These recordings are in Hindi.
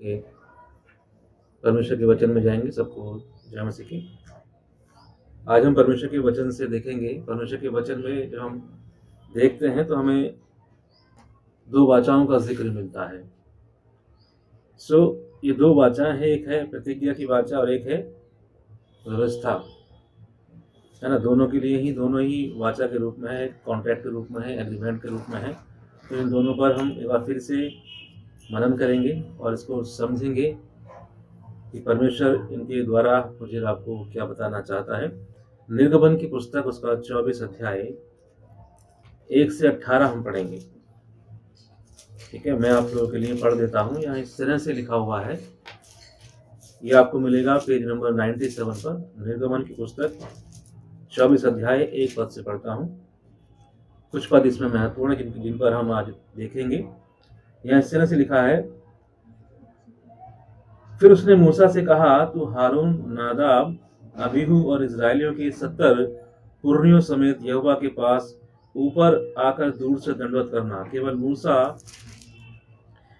कि परमेश्वर के वचन में जाएँगे। सबको जय मसीह की। आज हम परमेश्वर के वचन से देखेंगे। परमेश्वर के वचन में जब हम देखते हैं तो हमें 2 वाचाओं का ज़िक्र मिलता है। ये 2 वाचा हैं, एक है प्रतिज्ञा की वाचा और एक है व्यवस्था, है ना? दोनों ही वाचा के रूप में है, कॉन्ट्रैक्ट के रूप में है, एग्रीमेंट के रूप में है। तो इन दोनों पर हम एक बार फिर से मनन करेंगे और इसको समझेंगे कि परमेश्वर इनके द्वारा मुझे आपको क्या बताना चाहता है। निर्गमन की पुस्तक उसका 24 अध्याय 1 से 18 हम पढ़ेंगे। ठीक है, मैं आप लोगों के लिए पढ़ देता हूँ। यहाँ इस तरह से लिखा हुआ है, ये आपको मिलेगा पेज नंबर 97 पर। निर्गमन की पुस्तक 24 अध्याय 1 पद से पढ़ता हूँ। कुछ पद इसमें महत्वपूर्ण है जिन पर हम आज देखेंगे। यहाँ इस तरह से लिखा है, फिर उसने मूसा से कहा, तू हारून, नादाब, अबीहू और इस्राएलियों के 70 पुरनियों समेत यहोवा के पास ऊपर आकर दूर से दंडवत करना। केवल मूसा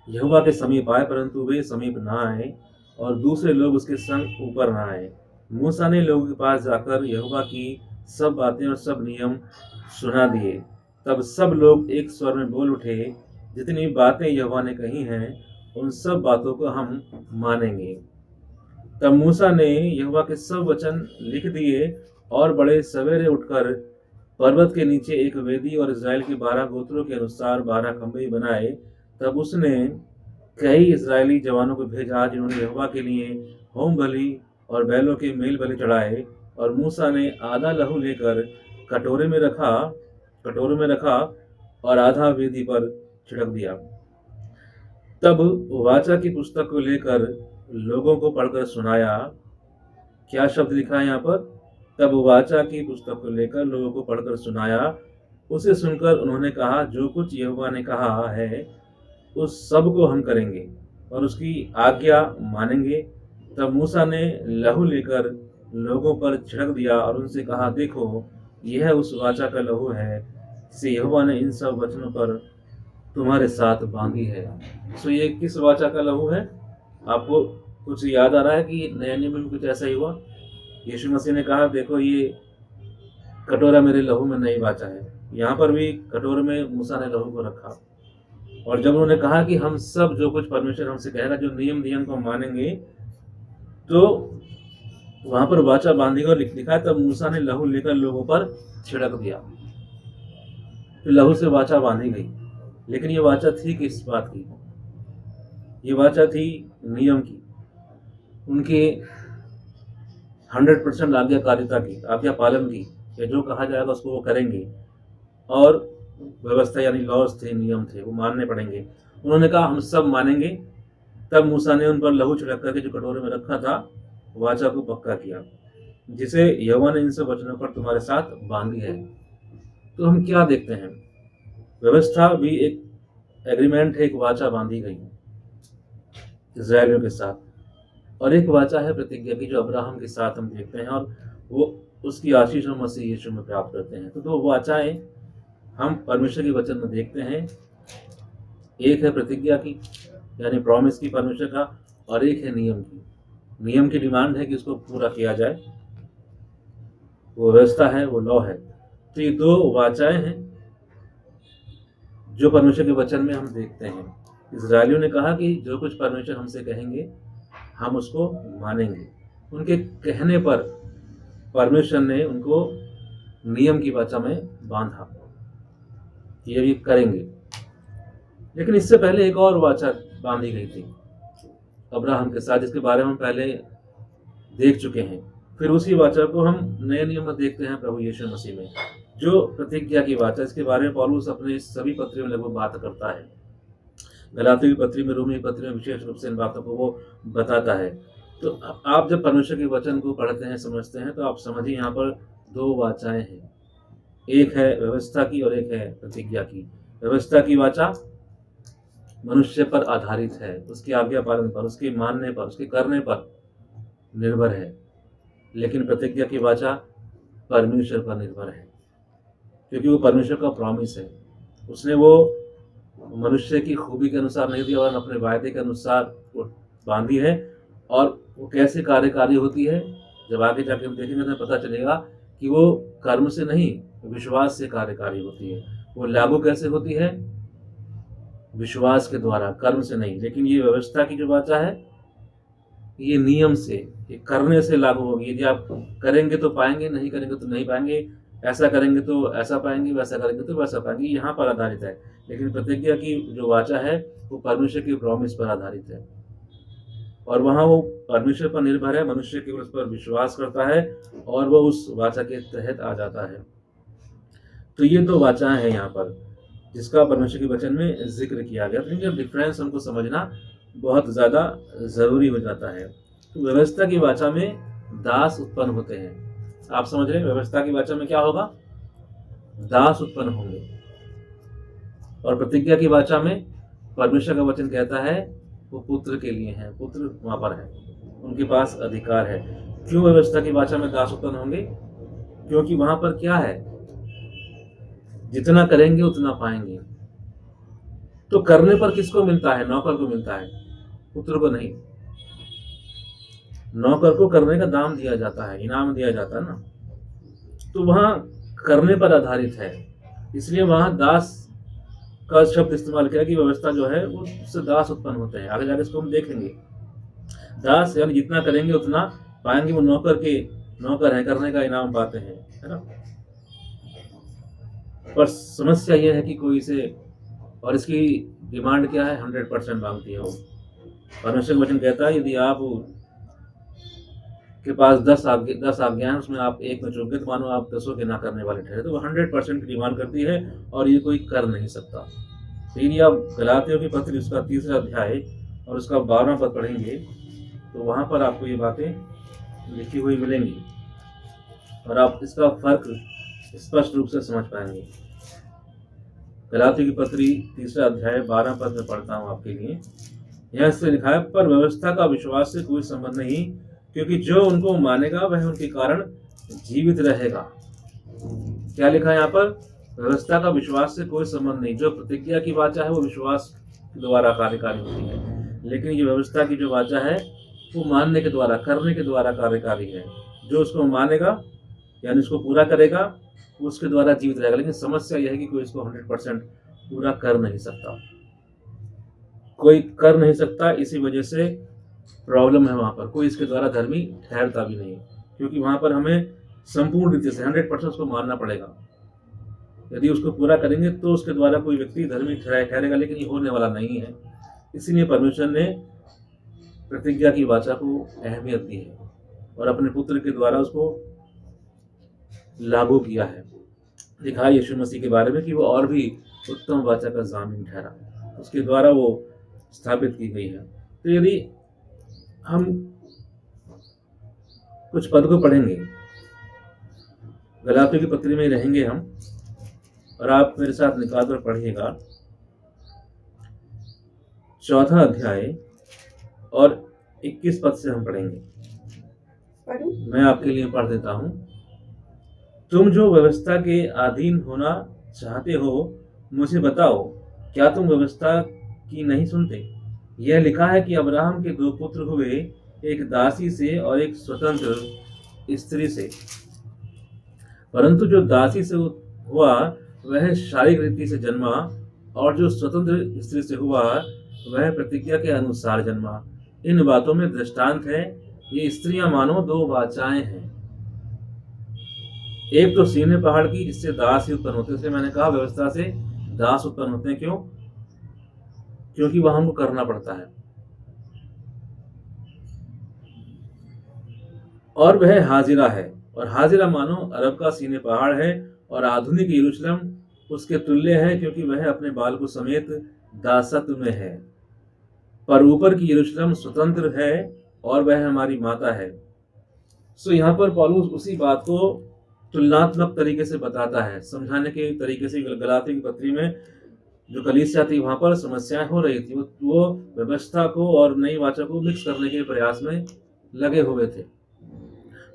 यहोवा के समीप आए, परंतु वे समीप न आए और दूसरे लोग उसके संग ऊपर न आए। मूसा ने लोगों के पास जाकर यहोवा की सब बातें और सब नियम सुना दिए। तब सब लोग एक स्वर में बोल उठे, जितनी बातें यहोवा ने कही हैं उन सब बातों को हम मानेंगे। तब मूसा ने यहोवा के सब वचन लिख दिए और बड़े सवेरे उठकर पर्वत के नीचे एक वेदी और इस्राएल के 12 गोत्रों के अनुसार 12 खंभे बनाए। तब उसने कई इस्राएली जवानों को भेजा, जिन्होंने यहोवा के लिए होम बलि और बैलों के मेल बलि चढ़ाए। और मूसा ने आधा लहू लेकर कटोरे में रखा और आधा वेदी पर छिड़क दिया। तब वाचा की पुस्तक को लेकर लोगों को पढ़कर सुनाया। क्या शब्द लिखा है यहाँ पर? तब वाचा की पुस्तक को लेकर लोगों को पढ़कर सुनाया। उसे सुनकर उन्होंने कहा, जो कुछ यहोवा ने कहा है उस सब को हम करेंगे और उसकी आज्ञा मानेंगे। तब मूसा ने लहू लेकर लोगों पर छिड़क दिया और उनसे कहा, देखो, यह उस वाचा का लहू है जिसे यहोवा ने इन सब वचनों पर तुम्हारे साथ बांधी है। ये किस वाचा का लहू है? आपको कुछ याद आ रहा है कि नया नियम में कुछ ऐसा ही हुआ? यीशु मसीह ने कहा, देखो, ये कटोरा मेरे लहू में नई वाचा है। यहाँ पर भी कटोरे में मूसा ने लहू को रखा और जब उन्होंने कहा कि हम सब जो कुछ परमेश्वर हमसे कहेगा, जो नियम को मानेंगे, तो वहां पर वाचा बांधी और लिखा है, तब मूसा ने लहू लेकर लोगों पर छिड़क दिया। तो लहू से वाचा बांधी गई। लेकिन ये वाचा थी किस बात की? ये वाचा थी नियम की, उनके 100% आज्ञाकारिता की, आज्ञा पालन की, कि जो कहा जाएगा उसको वो करेंगे। और व्यवस्था यानी लॉज थे, नियम थे, वो मानने पड़ेंगे। उन्होंने कहा हम सब मानेंगे। तब मूसा ने उन पर लहू छिड़क करके जो कटोरे में रखा था वाचा को पक्का किया, जिसे यहोवा ने इन सब वचनों पर तुम्हारे साथ बांधी है। तो हम क्या देखते हैं? व्यवस्था भी एक एग्रीमेंट है, एक वाचा बांधी गई इस्राएलियों के साथ, और एक वाचा है प्रतिज्ञा की, जो अब्राहम के साथ हम देखते हैं और वो उसकी आशीष और मसीह यीशु में प्राप्त करते हैं। तो 2 वाचाएं हम परमेश्वर के वचन में देखते हैं। एक है प्रतिज्ञा की यानी प्रॉमिस की परमेश्वर का, और एक है नियम की। नियम की डिमांड है कि उसको पूरा किया जाए, वो व्यवस्था है, वो लॉ है। तो ये 2 वाचाएं हैं जो परमेश्वर के वचन में हम देखते हैं। इस्राएलियों ने कहा कि जो कुछ परमेश्वर हमसे कहेंगे हम उसको मानेंगे। उनके कहने पर परमेश्वर ने उनको नियम की वाचा में बांधा, ये भी करेंगे। लेकिन इससे पहले एक और वाचा बांधी गई थी अब्राहम के साथ, जिसके बारे में हम पहले देख चुके हैं। फिर उसी वाचा को हम नए नियम में देखते हैं प्रभु यीशु मसीह में, जो प्रतिज्ञा की वाचा। इसके बारे में पौलुस अपने सभी पत्रों में लगभग बात करता है। गलातियों की पत्री में, रोमी की पत्री में विशेष रूप से इन बातों को वो बताता है। तो आप जब परमेश्वर के वचन को पढ़ते हैं, समझते हैं, तो आप समझिए यहाँ पर 2 वाचाएं हैं। एक है व्यवस्था की और एक है प्रतिज्ञा की। व्यवस्था की वाचा मनुष्य पर आधारित है, उसकी आज्ञा पालन पर, उसके मानने पर, उसके करने पर निर्भर है। लेकिन प्रतिज्ञा की वाचा परमेश्वर पर निर्भर है, क्योंकि वो परमेश्वर का प्रॉमिस है। उसने वो मनुष्य की खूबी के अनुसार नहीं दिया, और अपने वायदे के अनुसार वो बांधी है और वो कैसे कार्यकारी होती है, जब आगे जाके हम देखेंगे तो पता चलेगा कि वो कर्म से नहीं, विश्वास से कार्यकारी होती है। वो लागू कैसे होती है? विश्वास के द्वारा, कर्म से नहीं। लेकिन ये व्यवस्था की जो वाचा है, ये नियम से, ये करने से लागू होगी। यदि आप करेंगे तो पाएंगे, नहीं करेंगे तो नहीं पाएंगे, ऐसा करेंगे तो ऐसा पाएंगे, वैसा करेंगे तो वैसा पाएंगे, यहाँ पर आधारित है। लेकिन प्रतिज्ञा की जो वाचा है वो परमेश्वर की प्रॉमिस पर आधारित है, और वहाँ वो परमेश्वर पर निर्भर है, मनुष्य केवल उस पर विश्वास करता है और वो उस वाचा के तहत आ जाता है। तो ये दो वाचाएं हैं यहाँ पर जिसका परमेश्वर के वचन में जिक्र किया गया। तो इनका डिफरेंस हमको समझना बहुत ज़्यादा ज़रूरी हो जाता है। तो व्यवस्था की वाचा में दास उत्पन्न होते हैं। आप समझ रहे हैं, व्यवस्था की वाचा में क्या होगा? दास उत्पन्न होंगे। और प्रतिज्ञा की वाचा में परमेश्वर का वचन कहता है वो पुत्र के लिए हैं, पुत्र वहाँ पर है, उनके पास अधिकार है। क्यों व्यवस्था की वाचा में दास उत्पन्न होंगे? क्योंकि वहाँ पर क्या है, जितना करेंगे उतना पाएंगे। तो करने पर किसको मिलता है? नौकर को मिलता है, पुत्र को नहीं। नौकर को करने का दाम दिया जाता है, इनाम दिया जाता है ना। तो वहां करने पर आधारित है, इसलिए वहां दास का शब्द इस्तेमाल किया कि व्यवस्था जो है वो उससे दास उत्पन्न होते हैं। आगे जाके इसको हम देखेंगे। दास यानी जितना करेंगे उतना पाएंगे। वो नौकर है, करने का इनाम पाते हैं, है ना। पर समस्या यह है कि कोई इसे, और इसकी डिमांड क्या है? 100% मांगती है वो। परमेश्वर का वचन कहता है यदि आप के पास 10 आज्ञाएं हैं, उसमें आप एक में चूक गए तो मानो आप 10 के ना करने वाले ठहरे। तो वो 100% की डिमांड करती है और ये कोई कर नहीं सकता। तो यदि आप गलातियों की पत्री उसका 3रा अध्याय और उसका 12वां पद पढ़ेंगे तो वहाँ पर आपको ये बातें लिखी हुई मिलेंगी और आप इसका फर्क स्पष्ट रूप से समझ पाएंगे। गलातियों की पत्री 3रा अध्याय 12वां पद में पढ़ता हूँ आपके लिए। यहाँ से लिखा है, पर व्यवस्था का विश्वास से कोई संबंध नहीं, क्योंकि जो उनको मानेगा वह उनके कारण जीवित रहेगा। क्या लिखा है यहाँ पर? व्यवस्था का विश्वास से कोई संबंध नहीं। जो प्रतिज्ञा की वाचा है वो विश्वास के द्वारा कार्यकारी होती है, लेकिन ये व्यवस्था की जो वाचा है वो मानने के द्वारा, करने के द्वारा कार्यकारी है। जो उसको मानेगा यानी उसको पूरा करेगा उसके द्वारा जीवित रहेगा। लेकिन समस्या यह है कि कोई इसको 100% पूरा कर नहीं सकता, कोई कर नहीं सकता। इसी वजह से प्रॉब्लम है वहाँ पर। कोई इसके द्वारा धर्मी ठहरता भी नहीं, क्योंकि वहाँ पर हमें संपूर्ण रीति से 100% उसको मानना पड़ेगा। यदि उसको पूरा करेंगे तो उसके द्वारा कोई व्यक्ति धर्मी ठहरेगा, लेकिन ये होने वाला नहीं है। इसीलिए परमेश्वर ने प्रतिज्ञा की वाचा को अहमियत दी है और अपने पुत्र के द्वारा उसको लागू किया है। लिखा है यीशु मसीह के बारे में कि वो और भी उत्तम वाचा का जामीन ठहरा, उसके द्वारा वो स्थापित की गई है। तो यदि हम कुछ पद को पढ़ेंगे, गलातियों की पत्री में रहेंगे हम, और आप मेरे साथ निकाल कर पढ़िएगा 4था अध्याय और 21 पद से हम पढ़ेंगे। मैं आपके लिए पढ़ देता हूं। तुम जो व्यवस्था के अधीन होना चाहते हो, मुझे बताओ, क्या तुम व्यवस्था की नहीं सुनते? यह लिखा है कि अब्राहम के 2 पुत्र हुए, एक दासी से और एक स्वतंत्र स्त्री से। परंतु जो दासी से हुआ वह शारीरिक रीति से जन्मा, और जो स्वतंत्र स्त्री से हुआ वह प्रतिज्ञा के अनुसार जन्मा। इन बातों में दृष्टांत है, ये स्त्रियां मानो 2 वाचाएं हैं। एक तो सीने पहाड़ की, जिससे दास ही उत्पन्न होते हैं। इसलिए मैंने कहा व्यवस्था से दास उत्पन्न होते हैं। क्यों? क्योंकि वह हमको करना पड़ता है। और वह हाजिरा है, और हाजिरा मानो अरब का सीने पहाड़ है, और आधुनिक यरूशलेम उसके तुल्य है, क्योंकि वह अपने बालकों समेत दासत्व में है। पर ऊपर की यरूशलेम स्वतंत्र है और वह हमारी माता है। सो यहाँ पर पौलुस उसी बात को तुलनात्मक तरीके से बताता है, समझाने के तरीके से। गलातियों की पत्री में जो कलीसिया थी वहां पर समस्याएं हो रही थी, वो व्यवस्था को और नई वाचा को मिक्स करने के प्रयास में लगे हुए थे।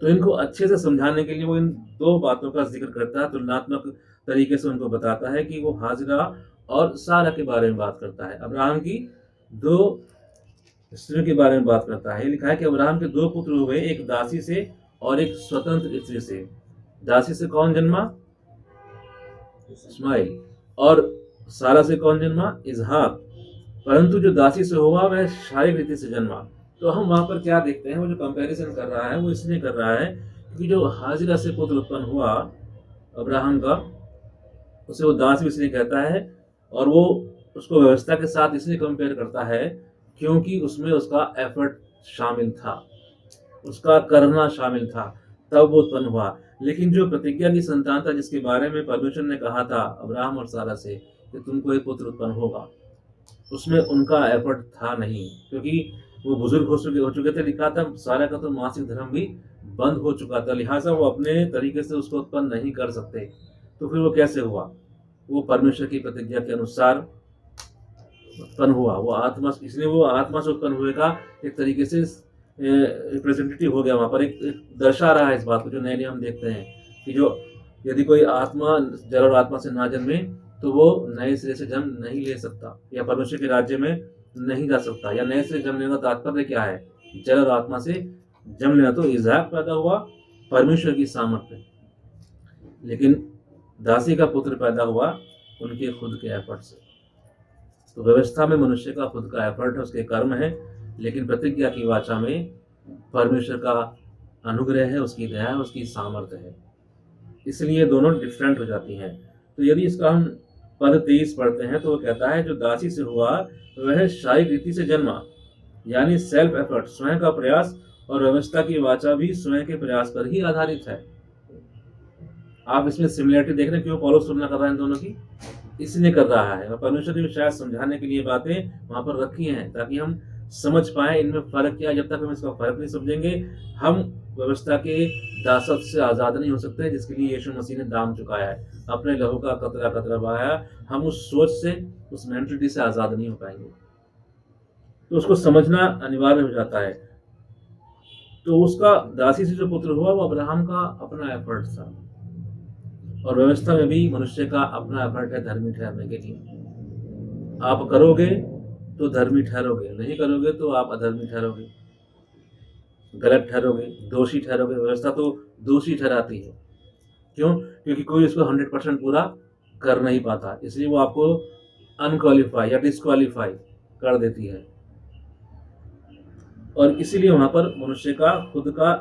तो इनको अच्छे से समझाने के लिए वो इन 2 बातों का जिक्र करता है, तुलनात्मक तरीके से उनको बताता है कि वो हाजिरा और सारा के बारे में बात करता है। अब्राहम की 2 स्त्रियों के बारे में बात करता है। लिखा है कि अब्राहम के 2 पुत्र हुए, एक दासी से और एक स्वतंत्र स्त्री से। दासी से कौन जन्मा? इस्माइल। और सारा से कौन जन्मा? इजहाक। परंतु जो दासी से हुआ वह शारीरिक रीति से जन्मा। तो हम वहां पर क्या देखते हैं, वो जो कंपैरिजन कर रहा है वो इसलिए कर रहा है कि जो हाजिरा से पुत्र उत्पन्न हुआ अब्राहम का, उसे वो दास भी इसलिए कहता है, और वो उसको व्यवस्था के साथ इसलिए कंपेयर करता है क्योंकि उसमें उसका एफर्ट शामिल था, उसका करना शामिल था, तब वो उत्पन्न हुआ। लेकिन जो प्रतिज्ञा की संतान था, जिसके बारे में परमेश्वर ने कहा था अब्राहम और सारा से कि तुमको एक पुत्र उत्पन्न होगा, उसमें उनका एफर्ट था नहीं, क्योंकि वो बुजुर्ग हो चुके थे। लिखा था सारा का तो मासिक धर्म भी बंद हो चुका था, लिहाजा वो अपने तरीके से उसको उत्पन्न नहीं कर सकते। तो फिर वो कैसे हुआ? वो परमेश्वर की प्रतिज्ञा के अनुसार उत्पन्न हुआ। वो आत्मा, इसलिए वो आत्मा से उत्पन्न हुए का एक तरीके से रिप्रेजेंटेटिव हो गया। वहां पर एक दर्शा रहा है इस बात को, जो नए नियम देखते हैं कि जो यदि कोई आत्मा जल और आत्मा से ना जन्मे तो वो नए सिरे से जन्म नहीं ले सकता, या परमेश्वर के राज्य में नहीं जा सकता। या नए सिरे जन्मने का तात्पर्य क्या है? जल और आत्मा से जन्म लेना। तो इसहाक पैदा हुआ परमेश्वर की सामर्थ्य, लेकिन दासी का पुत्र पैदा हुआ उनके खुद के एफर्ट से। तो व्यवस्था में मनुष्य का खुद का एफर्ट है, उसके कर्म है, लेकिन प्रतिज्ञा की वाचा में परमेश्वर का अनुग्रह है, उसकी दया है, उसकी सामर्थ्य है। इसलिए दोनों डिफरेंट हो जाती हैं। तो यदि इसका हम पद 23 पढ़ते हैं तो वो कहता है जो दासी से हुआ वह शारीरिक रीति से जन्मा, यानी सेल्फ एफर्ट, स्वयं का प्रयास, और व्यवस्था की वाचा भी स्वयं के प्रयास पर ही आधारित है। आप इसमें सिमिलरिटी देख रहे हैं, क्यों पौलुस तुलना कर रहा है इन दोनों की? इसलिए कर रहा है, और परमेश्वर ने भी शायद समझाने के लिए बातें वहां पर रखी हैं ताकि हम समझ पाए इनमें फर्क क्या है। जब तक हम इसका फर्क नहीं समझेंगे, हम व्यवस्था के दासत्व से आजाद नहीं हो सकते, जिसके लिए यीशु मसीह ने दाम चुकाया है, अपने लहू का कतरा कतरा बहाया। हम उस सोच से, उस मेंटलिटी से आजाद नहीं हो पाएंगे। तो उसको समझना अनिवार्य हो जाता है। तो उसका दासी से जो पुत्र हुआ वो अब्राहम का अपना एफर्ट था, और व्यवस्था में भी मनुष्य का अपना एफर्ट है धर्मी ठहरने के लिए। आप करोगे तो धर्मी ठहरोगे, नहीं करोगे तो आप अधर्मी ठहरोगे, गलत ठहरोगे, दोषी ठहरोगे। व्यवस्था तो दोषी ठहराती है। क्यों? क्योंकि कोई उसको 100% पूरा कर नहीं पाता, इसलिए वो आपको अनक्वालिफाई या डिस्क्वालीफाई कर देती है। और इसीलिए वहां पर मनुष्य का खुद का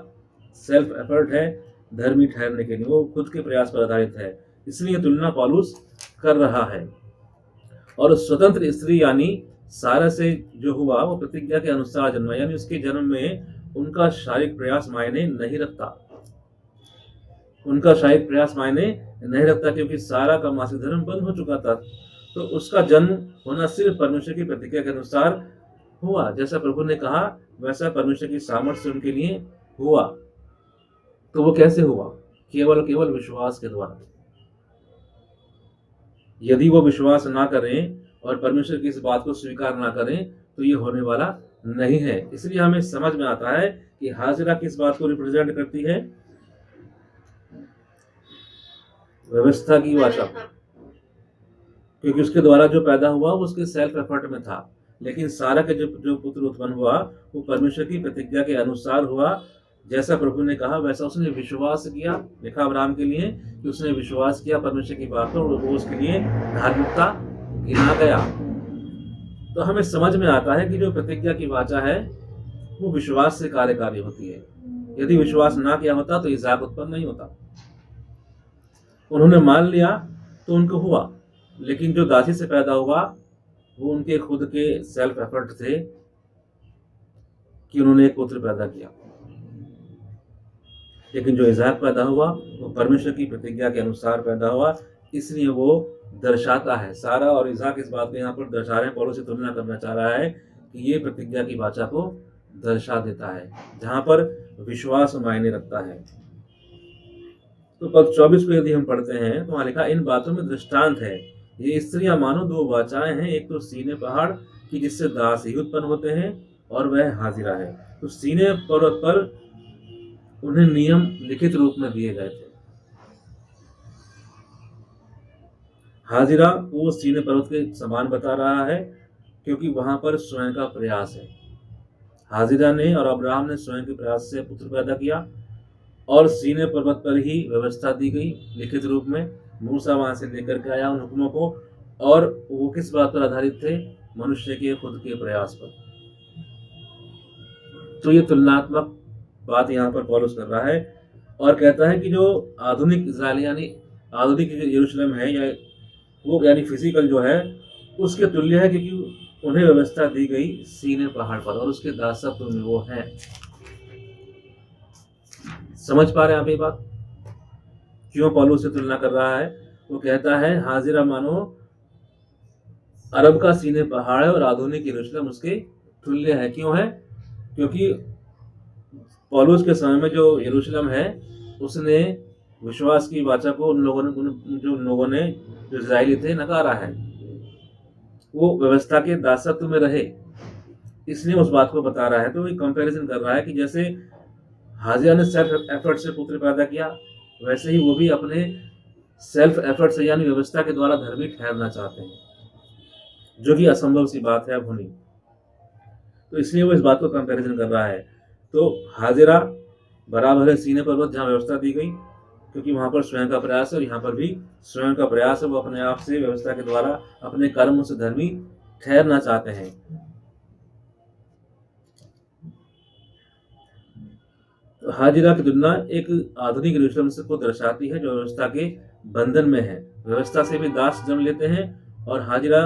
सेल्फ एफर्ट है धर्मी ठहरने के लिए, वो खुद के प्रयास पर आधारित है। इसलिए तुलना पौलुस कर रहा है। और स्वतंत्र स्त्री यानी सारा से जो हुआ वो प्रतिज्ञा के अनुसार जन्मा, यानी उसके जन्म में उनका शारीरिक प्रयास मायने नहीं रखता, उनका शारीरिक प्रयास मायने नहीं रखता, क्योंकि सारा का मासिक धर्म बंद हो चुका था। तो उसका जन्म होना सिर्फ परमेश्वर की प्रतिज्ञा के अनुसार हुआ। जैसा प्रभु ने कहा वैसा परमेश्वर की सामर्थ्य से उनके लिए हुआ। तो वो कैसे हुआ? केवल केवल विश्वास के द्वारा। यदि वो विश्वास ना करें और परमेश्वर की इस बात को स्वीकार ना करें तो ये होने वाला नहीं है। इसलिए हमें समझ में आता है कि हाजिरा किस बात को रिप्रेजेंट करती है? व्यवस्था की वाचा, क्योंकि उसके द्वारा जो पैदा हुआ वो उसके सेल्फ एफर्ट में था। लेकिन सारा के जो पुत्र उत्पन्न हुआ वो परमेश्वर की प्रतिज्ञा के अनुसार हुआ। जैसा प्रभु ने कहा वैसा उसने विश्वास किया। लिखा अब्राहम के लिए कि उसने विश्वास किया परमेश्वर की बात पर, वो उसके लिए धार्मिकता गिना गया। तो हमें समझ में आता है कि जो प्रतिज्ञा की वाचा है वो विश्वास से कार्यकारी होती है। यदि विश्वास ना किया होता तो इसहाक उत्पन्न नहीं होता। उन्होंने मान लिया तो उनको हुआ, लेकिन जो दासी से पैदा हुआ वो उनके खुद के सेल्फ एफर्ट थे कि उन्होंने एक पुत्र पैदा किया। लेकिन जो इसहाक पैदा हुआ वो परमेश्वर की प्रतिज्ञा के अनुसार पैदा हुआ। इसलिए वो दर्शाता है, सारा और इसहाक इस बात को यहाँ पर दर्शा रहे हैं, पौलुस से तुलना करना चाह रहा है कि ये प्रतिज्ञा की वाचा को दर्शा देता है जहां पर विश्वास मायने रखता है। तो पद 24 को यदि हम पढ़ते हैं तो वहां लिखा इन बातों में दृष्टांत है, ये स्त्रियां मानो 2 वाचाएं हैं, एक तो सीने पहाड़ की जिससे दास ही उत्पन्न होते हैं और वह हाजिरा है। तो सीने पर्वत पर उन्हें नियम लिखित रूप में दिए गए थे। हाजिरा वो सीने पर्वत के समान बता रहा है क्योंकि वहां पर स्वयं का प्रयास है, हाजिरा ने और अब्राहम ने स्वयं के प्रयास से पुत्र पैदा किया और सीने पर्वत पर ही व्यवस्था दी गई लिखित रूप में। मूसा वहां से लेकर के आया उन हुक्मों को, और वो किस बात पर आधारित थे? मनुष्य के खुद के प्रयास पर। तो ये तुलनात्मक बात यहाँ पर पौलुस कर रहा है और कहता है कि जो आधुनिक इजराइल यानी आधुनिक यरूशलेम है, या वो यानी फिजिकल जो है, उसके तुल्य है, क्योंकि उन्हें व्यवस्था दी गई सीने पहाड़ पर और उसके दासत्व में वो है। समझ पा रहे हैं आप ये बात? क्यों पौलुस से तुलना कर रहा है? वो कहता है हाजिरा मानो अरब का सीने पहाड़ है और आधुनिक यरूशलेम उसके तुल्य है। क्यों है? क्योंकि पौलुस के समय में जो यरूशलेम है, उसने विश्वास की वाचा को उन लोगों ने जो इजरायली थे नकारा है। वो व्यवस्था के दासत्व में रहे, इसलिए उस बात को बता रहा है। तो ये कंपैरिजन कर रहा है कि जैसे हाजिरा ने सेल्फ एफर्ट से पुत्र पैदा किया, वैसे ही वो भी अपने सेल्फ एफर्ट से यानी व्यवस्था के द्वारा धर्मी ठहरना चाहते हैं, जो कि असंभव सी बात है अब होनी। तो इसलिए वो इस बात को कंपैरिजन कर रहा है। तो हाजिरा बराबर है सीने पर्वत जहाँ व्यवस्था दी गई, क्योंकि वहां पर स्वयं का प्रयास है, और यहाँ पर भी स्वयं का प्रयास है। वो अपने आप से व्यवस्था के द्वारा अपने कर्मों से धर्मी ठहरना चाहते हैं। तो हाजिरा की तुलना एक आधुनिक यरूशलेम से को दर्शाती है, जो व्यवस्था के बंधन में है। व्यवस्था से भी दास जन्म लेते हैं, और हाजिरा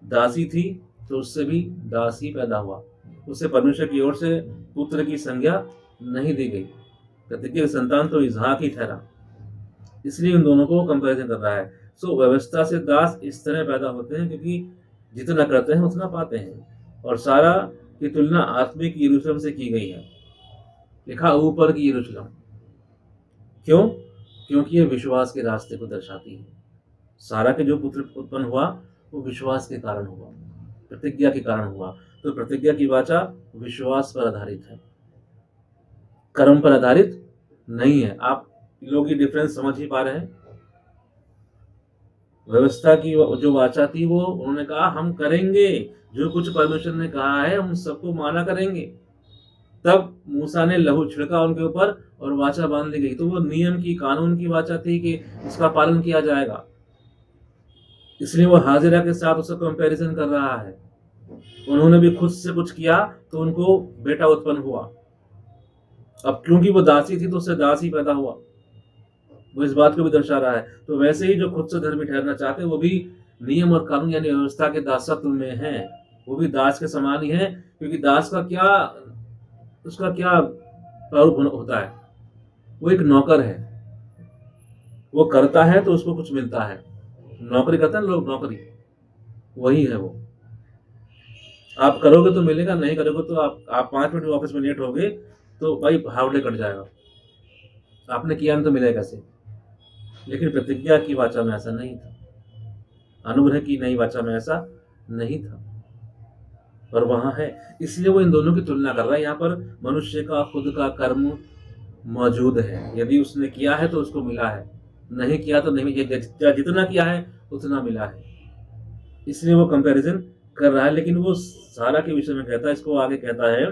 दासी थी तो उससे भी दास ही पैदा हुआ। उसे परमेश्वर की ओर से पुत्र की संज्ञा नहीं दी गई। प्रतिज्ञा संतान तो इसहाक ही ठहरा, इसलिए उन दोनों को कंपैरिजन कर रहा है। सो व्यवस्था से दास इस तरह पैदा होते हैं क्योंकि जितना करते हैं उतना पाते हैं। और सारा की तुलना आत्मिक यरूशलेम से की गई है, लिखा ऊपर की यरूशलेम। क्यों? क्योंकि यह विश्वास के रास्ते को दर्शाती है। सारा के जो पुत्र उत्पन्न हुआ वो विश्वास के कारण हुआ, प्रतिज्ञा के कारण हुआ। तो प्रतिज्ञा की वाचा विश्वास पर आधारित है, कर्म पर आधारित नहीं है। आप लोग ये डिफरेंस समझ ही पा रहे हैं? व्यवस्था की जो वाचा थी वो उन्होंने कहा हम करेंगे, जो कुछ परमेश्वर ने कहा है हम सबको माना करेंगे। तब मूसा ने लहू छिड़का उनके ऊपर और वाचा बांध दी गई। तो वो नियम की, कानून की वाचा थी कि इसका पालन किया जाएगा। इसलिए वो हाजिरा के साथ उसका कंपैरिजन कर रहा है। उन्होंने भी खुद से कुछ किया तो उनको बेटा उत्पन्न हुआ। अब क्योंकि वो दासी थी तो उससे दास ही पैदा हुआ, वो इस बात को भी दर्शा रहा है। तो वैसे ही जो खुद से धर्मी ठहरना चाहते हैं वो भी नियम और कानून यानी व्यवस्था के दासत्व में है। वो भी दास के समान ही है, क्योंकि दास का क्या, उसका क्या प्रारूप होता है? वो एक नौकर है, वो करता है तो उसको कुछ मिलता है। नौकरी करता है लोग, नौकरी वही है वो। आप करोगे तो मिलेगा, नहीं करोगे तो आप 5 मिनट ऑफिस में लेट हो गए तो भाई हावड़े कट जाएगा, आपने किया नहीं तो मिलेगा कैसे? लेकिन प्रतिज्ञा की वाचा में ऐसा नहीं था, अनुग्रह की नई वाचा में ऐसा नहीं था, और वहां है। इसलिए वो इन दोनों की तुलना कर रहा है। यहाँ पर मनुष्य का खुद का कर्म मौजूद है, यदि उसने किया है तो उसको मिला है, नहीं किया तो नहीं। जितना किया है उतना मिला है, इसलिए वो कंपैरिजन कर रहा है। लेकिन वो सारा के विषय में कहता है, इसको आगे कहता है,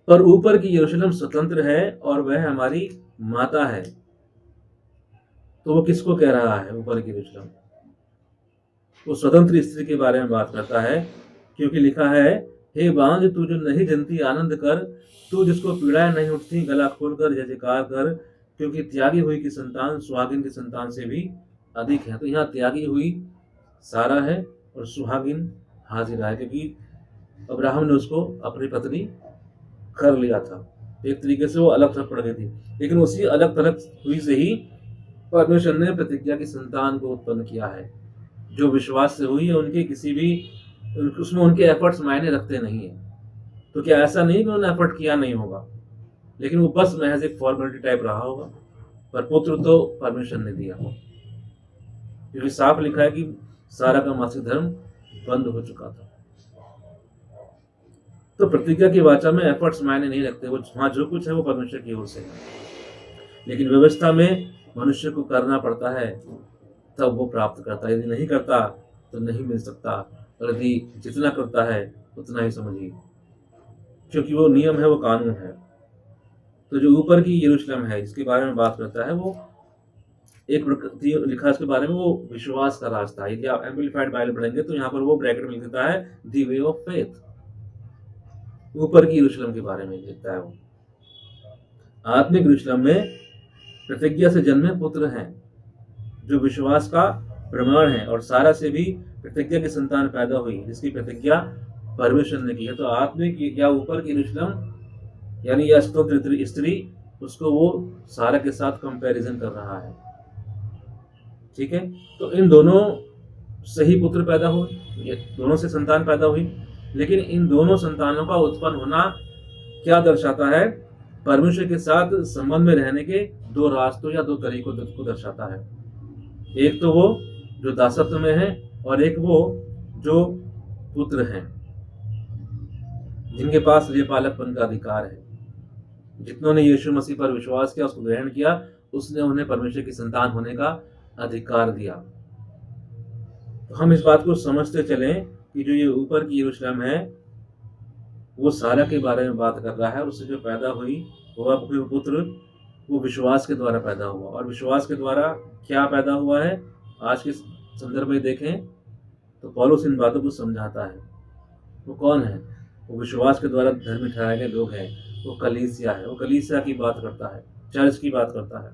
पर ऊपर की यरूशलेम स्वतंत्र है और वह हमारी माता है। तो वो किसको कह रहा है? ऊपर की यरूशलेम वो स्वतंत्र स्त्री के बारे में बात करता है, क्योंकि लिखा है, हे बांझ तू जो नहीं जनती आनंद कर, तू जिसको पीड़ाएं नहीं उठती गला खोलकर जय जयकार कर, क्योंकि त्यागी हुई की संतान सुहागिन की संतान से भी अधिक है। तो यहाँ त्यागी हुई सारा है और सुहागिन हाजिरा है, क्योंकि अब्राहम ने उसको अपनी पत्नी कर लिया था। एक तरीके से वो अलग थलग पड़ गई थी, लेकिन उसी अलग थलग हुई से ही परमेश्वर ने प्रतिज्ञा की संतान को उत्पन्न किया है, जो विश्वास से हुई है। उनके किसी भी उसमें उनके एफर्ट्स मायने रखते नहीं है। तो क्या ऐसा नहीं कि उन्होंने एफर्ट किया नहीं होगा, लेकिन वो बस महज एक फॉर्मेलिटी टाइप रहा होगा, पर पुत्र तो परमेश्वर ने दिया, क्योंकि साफ लिखा है कि सारा का मासिक धर्म बंद हो चुका था। तो प्रतिज्ञा की वाचा में एफर्ट्स मायने नहीं रखते, वो वहां जो कुछ है वो परमेश्वर की ओर से है। लेकिन व्यवस्था में मनुष्य को करना पड़ता है, तब वो प्राप्त करता है। यदि नहीं करता तो नहीं मिल सकता। और यदि जितना करता है उतना ही समझिए, क्योंकि वो नियम है, वो कानून है। तो जो ऊपर की यरूशलेम है जिसके बारे में बात करता है, वो एक लिखा है उसके बारे में, वो विश्वास का रास्ता है। यदि आप एम्पलीफाइड बाइबल पढ़ेंगे तो यहाँ पर वो ब्रैकेट में लिखता है दी वे ऑफ फेथ। ऊपर की यरूशलेम के बारे में लिखता है वो। आत्मिक यरूशलेम में प्रतिज्ञा से जन्मे पुत्र हैं जो विश्वास का प्रमाण है, और सारा से भी प्रतिज्ञा की संतान पैदा हुई जिसकी प्रतिज्ञा परमेश्वर ने की है। तो आत्मिक या ऊपर की यरूशलेम यानी यह स्तोत्र स्त्री, उसको वो सारा के साथ कंपैरिजन कर रहा है। ठीक है, तो इन दोनों से ही पुत्र पैदा हुए, ये दोनों से संतान पैदा हुई। लेकिन इन दोनों संतानों का उत्पन्न होना क्या दर्शाता है? परमेश्वर के साथ संबंध में रहने के दो रास्तों या दो तरीकों को दर्शाता है। एक तो वो जो दासत्व में है, और एक वो जो पुत्र हैं जिनके पास पालकपन का अधिकार है। जितनों ने यीशु मसीह पर विश्वास किया, उसको ग्रहण किया, उसने उन्हें परमेश्वर की संतान होने का अधिकार दिया। तो हम इस बात को समझते चलें कि जो ये ऊपर की यरूशलेम है वो सारा के बारे में बात कर रहा है, और उससे जो पैदा हुई वो पुत्र, वो विश्वास के द्वारा पैदा हुआ। और विश्वास के द्वारा क्या पैदा हुआ है आज के संदर्भ में देखें तो पौलुस इन बातों को समझाता है। वो कौन है? वो विश्वास के द्वारा धर्मी ठहराए गए लोग हैं, वो कलीसिया है। वो कलीसिया की बात करता है, चर्च की बात करता है।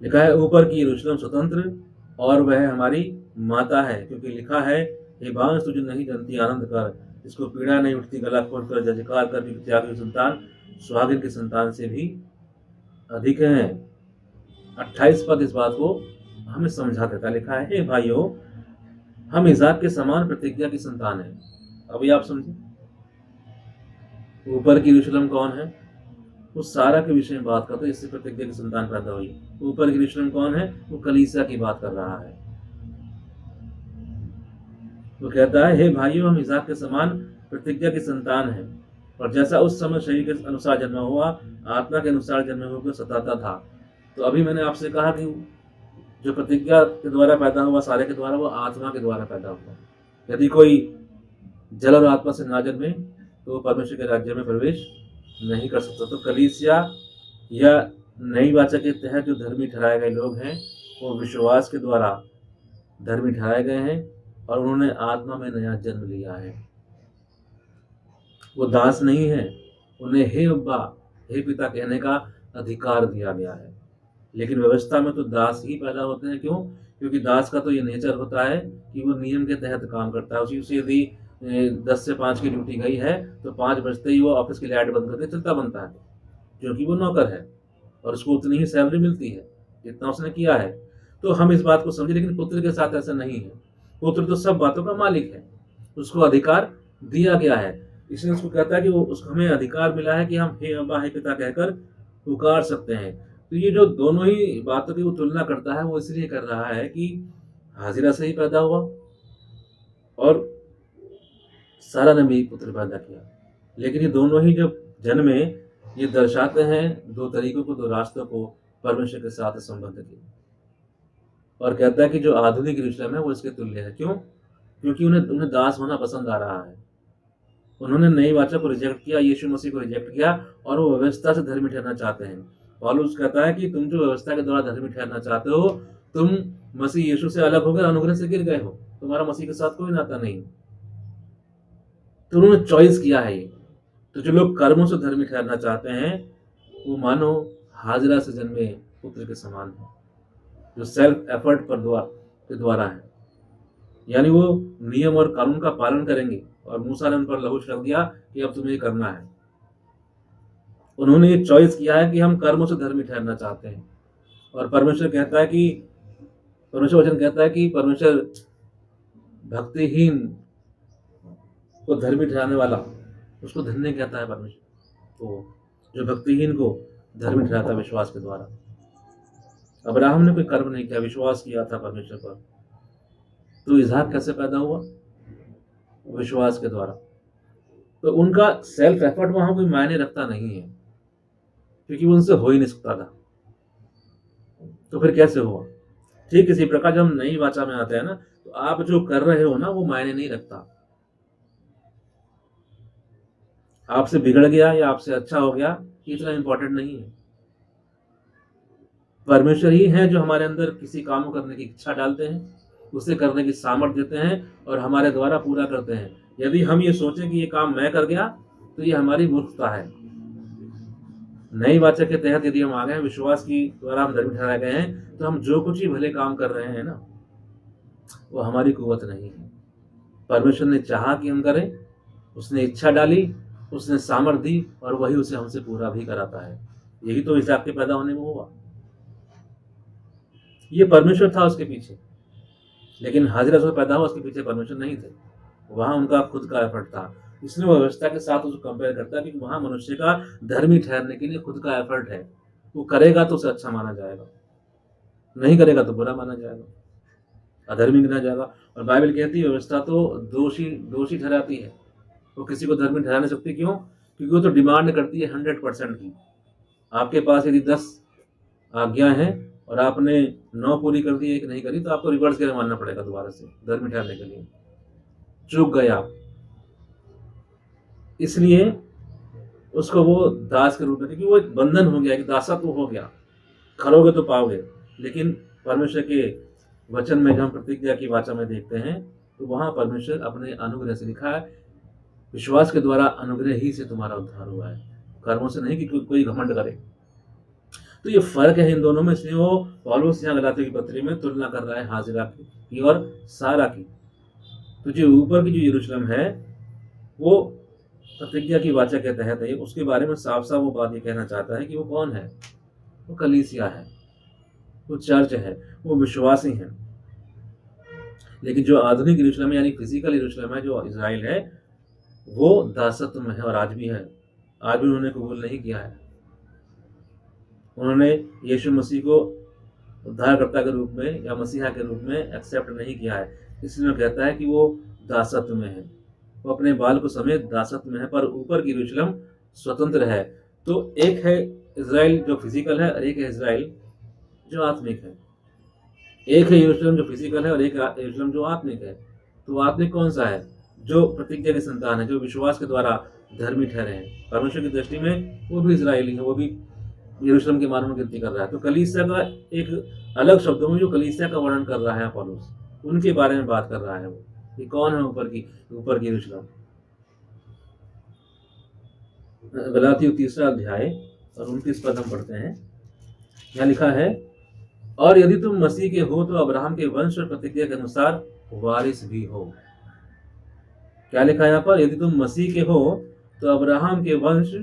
लिखा है ऊपर की यरूशलेम स्वतंत्र और वह हमारी माता है, क्योंकि लिखा है हे बांस तुझे नहीं जानती आनंद कर, जिसको पीड़ा नहीं उठती गला खोल कर जयकार कर, क्योंकि त्याग की संतान सुहागिन की संतान से भी अधिक है। 28 पद इस बात को हमें समझा देता। लिखा है हे भाइयों हम इसाक के समान प्रतिज्ञा की संतान है। अभी आप समझे ऊपर की यरूशलेम कौन है? वो सारा के विषय में बात करता है, इससे प्रतिज्ञा की संतान पैदा हुई। ऊपर की यरूशलेम कौन है? वो कलीसिया की बात कर रहा है। वो कहता है हे भाइयों हम इसाक के समान प्रतिज्ञा की संतान है, और जैसा उस समय शरीर के अनुसार जन्मा हुआ, आत्मा के अनुसार जन्मे हुए को सताता था। तो अभी मैंने आपसे कहा कि जो प्रतिज्ञा के द्वारा पैदा हुआ सारे के द्वारा, वो आत्मा के द्वारा पैदा हुआ। यदि कोई जल और आत्मा से ना जन्मे तो वो परमेश्वर के राज्य में प्रवेश नहीं कर सकता। तो कलीसिया या नई वाचा के तहत जो धर्मी ठहराए गए लोग हैं, वो विश्वास के द्वारा धर्मी ठहराए गए हैं, और उन्होंने आत्मा में नया जन्म लिया है। वो दास नहीं है, उन्हें हे अब्बा हे पिता कहने का अधिकार दिया गया है। लेकिन व्यवस्था में तो दास ही पैदा होते हैं। क्यों? क्योंकि दास का तो ये नेचर होता है कि वो नियम के तहत काम करता है। उसी से यदि 10 से 5 की ड्यूटी गई है तो 5 बजते ही वो ऑफिस की लाइट बंद करके चलता बनता है, क्योंकि वो नौकर है और उसको उतनी ही सैलरी मिलती है जितना उसने किया है। तो हम इस बात को समझे, लेकिन पुत्र के साथ ऐसा नहीं है। पुत्र तो सब बातों का मालिक है, उसको अधिकार दिया गया है। इसलिए उसको कहता है कि वो उसको हमें अधिकार मिला है कि हम हे अब्बा हे पिता कहकर पुकार सकते हैं। तो ये जो दोनों ही बातों की वो तुलना करता है, वो इसलिए कर रहा है कि हाजिरा से ही पैदा हुआ और सारा ने भी पुत्र पैदा किया। लेकिन ये दोनों ही जब जन्मे, ये दर्शाते हैं दो तरीकों को, दो रास्तों को परमेश्वर के साथ संबंध के। और कहता है कि जो आधुनिक यरूशलेम है वो इसके तुल्य है। क्यों? क्योंकि उन्हें दास होना पसंद आ रहा है। उन्होंने नई वाचा को रिजेक्ट किया, यीशु मसीह को रिजेक्ट किया, और वो व्यवस्था से धर्मी ठहरना चाहते हैं। पौलुस कहता है कि तुम जो व्यवस्था के द्वारा धर्मी ठहरना चाहते हो, तुम मसीह यीशु से अलग हो गए, अनुग्रह से गिर गए हो, तुम्हारा मसीह के साथ कोई नाता नहीं। तो उन्होंने चॉइस किया है ये। तो जो लोग कर्मों से धर्मी ठहरना चाहते हैं, वो मानो हाजिरा से जन्मे पुत्र के समान है, जो सेल्फ एफर्ट के द्वारा है। यानी वो नियम और कानून का पालन करेंगे, और मूसा ने उन पर लहू रख दिया कि अब तुम्हें करना है। उन्होंने ये चॉइस किया है कि हम कर्मों से धर्मी ठहरना चाहते हैं। और परमेश्वर वचन कहता है कि परमेश्वर भक्तिहीन को धर्मी ठहराने वाला, उसको धन्य कहता है परमेश्वर। तो जो भक्तिहीन को धर्मी ठहराता विश्वास के द्वारा। अब्राहम ने कोई कर्म नहीं किया, विश्वास किया था परमेश्वर पर। तो इसहाक कैसे पैदा हुआ? विश्वास के द्वारा। तो उनका सेल्फ एफर्ट वहां कोई मायने रखता नहीं है, क्योंकि वो उनसे हो ही नहीं सकता था। तो फिर कैसे हुआ? ठीक इसी प्रकार जब हम नई वाचा में आते हैं ना, तो आप जो कर रहे हो ना वो मायने नहीं रखता। आपसे बिगड़ गया या आपसे अच्छा हो गया, ये इतना इम्पोर्टेंट नहीं है। परमेश्वर ही हैं जो हमारे अंदर किसी काम को करने की इच्छा डालते हैं, उसे करने की सामर्थ्य देते हैं और हमारे द्वारा पूरा करते हैं। यदि हम ये सोचें कि ये काम मैं कर गया, तो ये हमारी मूर्खता है। नई वाचा के तहत यदि हम आ गए हैं, विश्वास की द्वारा हम धर्मी ठहराए गए हैं, तो हम जो कुछ ही भले काम कर रहे हैं ना, वो हमारी कुव्वत नहीं है। परमेश्वर ने चाहा कि हम करें, उसने इच्छा डाली, उसने सामर्थ्य दी और वही उसे हमसे पूरा भी कराता है। यही तो इसहाक के पैदा होने में हुआ। ये परमेश्वर था उसके पीछे, लेकिन हाजिरा जो पैदा हुआ उसके पीछे परमेश्वर नहीं थे, वहां उनका खुद का एफर्ट था। इसलिए वो व्यवस्था के साथ उसको कंपेयर करता है कि वहां मनुष्य का धर्मी ठहरने के लिए खुद का एफर्ट है। वो करेगा तो उसे अच्छा माना जाएगा, नहीं करेगा तो बुरा माना जाएगा, अधर्मी गिना जाएगा। और बाइबल कहती है व्यवस्था तो दोषी दोषी ठहराती है, वो किसी को धर्मी ठहरा नहीं सकती। क्यों? क्योंकि वो तो डिमांड करती है 100% की। आपके पास यदि 10 आज्ञा हैं और आपने 9 पूरी कर दी, 1 नहीं करी, तो आपको रिवर्स गियर मानना पड़ेगा दोबारा से धर्मी ठहरने के लिए। चूक गए आप, इसलिए उसको वो दास के रूप में, क्योंकि वो एक बंधन हो गया, एक दासत्व हो गया। करोगे तो पाओगे। लेकिन परमेश्वर के वचन में जब हम प्रतिज्ञा की वाचा में देखते हैं, तो वहां परमेश्वर अपने अनुग्रह से लिखा है, विश्वास के द्वारा अनुग्रह ही से तुम्हारा उद्धार हुआ है, कर्मों से नहीं कि कोई घमंड करे। तो ये फर्क है इन दोनों में। इसलिए वो पौलुस यहाँ गलातियों की पत्री में तुलना कर रहा है हाजिरा की और सारा की। तो जो ऊपर की जो यरूशलेम है, वो प्रतिज्ञा की वाचा के तहत है। उसके बारे में साफ साफ वो बात ये कहना चाहता है कि वो कौन है? वो कलीसिया है, वो चर्च है, वो विश्वासी है। लेकिन जो आधुनिक यरूशलेम यानी फिजिकल यरूशलेम है, जो इजराइल है, वो दासत्व में है और आज भी है। आज भी उन्होंने कबूल नहीं किया है। उन्होंने यीशु मसीह को उद्धारकर्ता के रूप में या मसीहा के रूप में एक्सेप्ट नहीं किया है। इसलिए कहता है कि वो दासत्व में है, वो अपने बाल को समेत दासत्व में है। पर ऊपर की यरूशलेम स्वतंत्र है। तो एक है इजराइल जो फिजिकल है और एक है इजराइल जो आत्मिक है। एक है यरूशलेम जो फिजिकल है और एक यरूशलेम जो आत्मिक है। तो आत्मिक कौन सा है? जो प्रतिज्ञा की संतान है, जो विश्वास के द्वारा धर्मी ठहरे हैं। परमेश्वर की दृष्टि में वो भी इजराइली है, वो भी यरूशलेम के मानव गिनती कर रहा है। तो कलीसिया का एक अलग शब्दों में जो कलीसिया का वर्णन कर रहा है पौलुस, उनके बारे में बात कर रहा है। वो ये कौन है ऊपर की यरूशलेम? गलातियों 3 अध्याय और 29 पद हम पढ़ते हैं। यहाँ लिखा है, और यदि तुम मसीह के हो तो अब्राहम के वंश और प्रतिज्ञा के अनुसार वारिस भी हो। क्या लिखा है यहाँ पर? यदि तुम मसीह के हो तो अब्राहम के वंश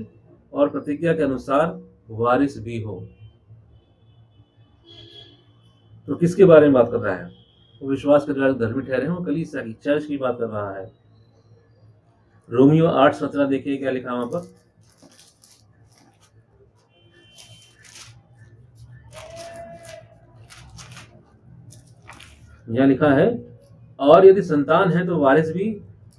और प्रतिज्ञा के अनुसार वारिस भी हो। तो किसके बारे में बात कर रहा है? वो विश्वास के द्वारा धर्मी ठहरे हैं, वो कलीसिया की चर्च की बात कर रहा है। रोमियो 8:17 देखिए क्या लिखा वहां पर। यहाँ लिखा है, और यदि संतान है तो वारिस भी,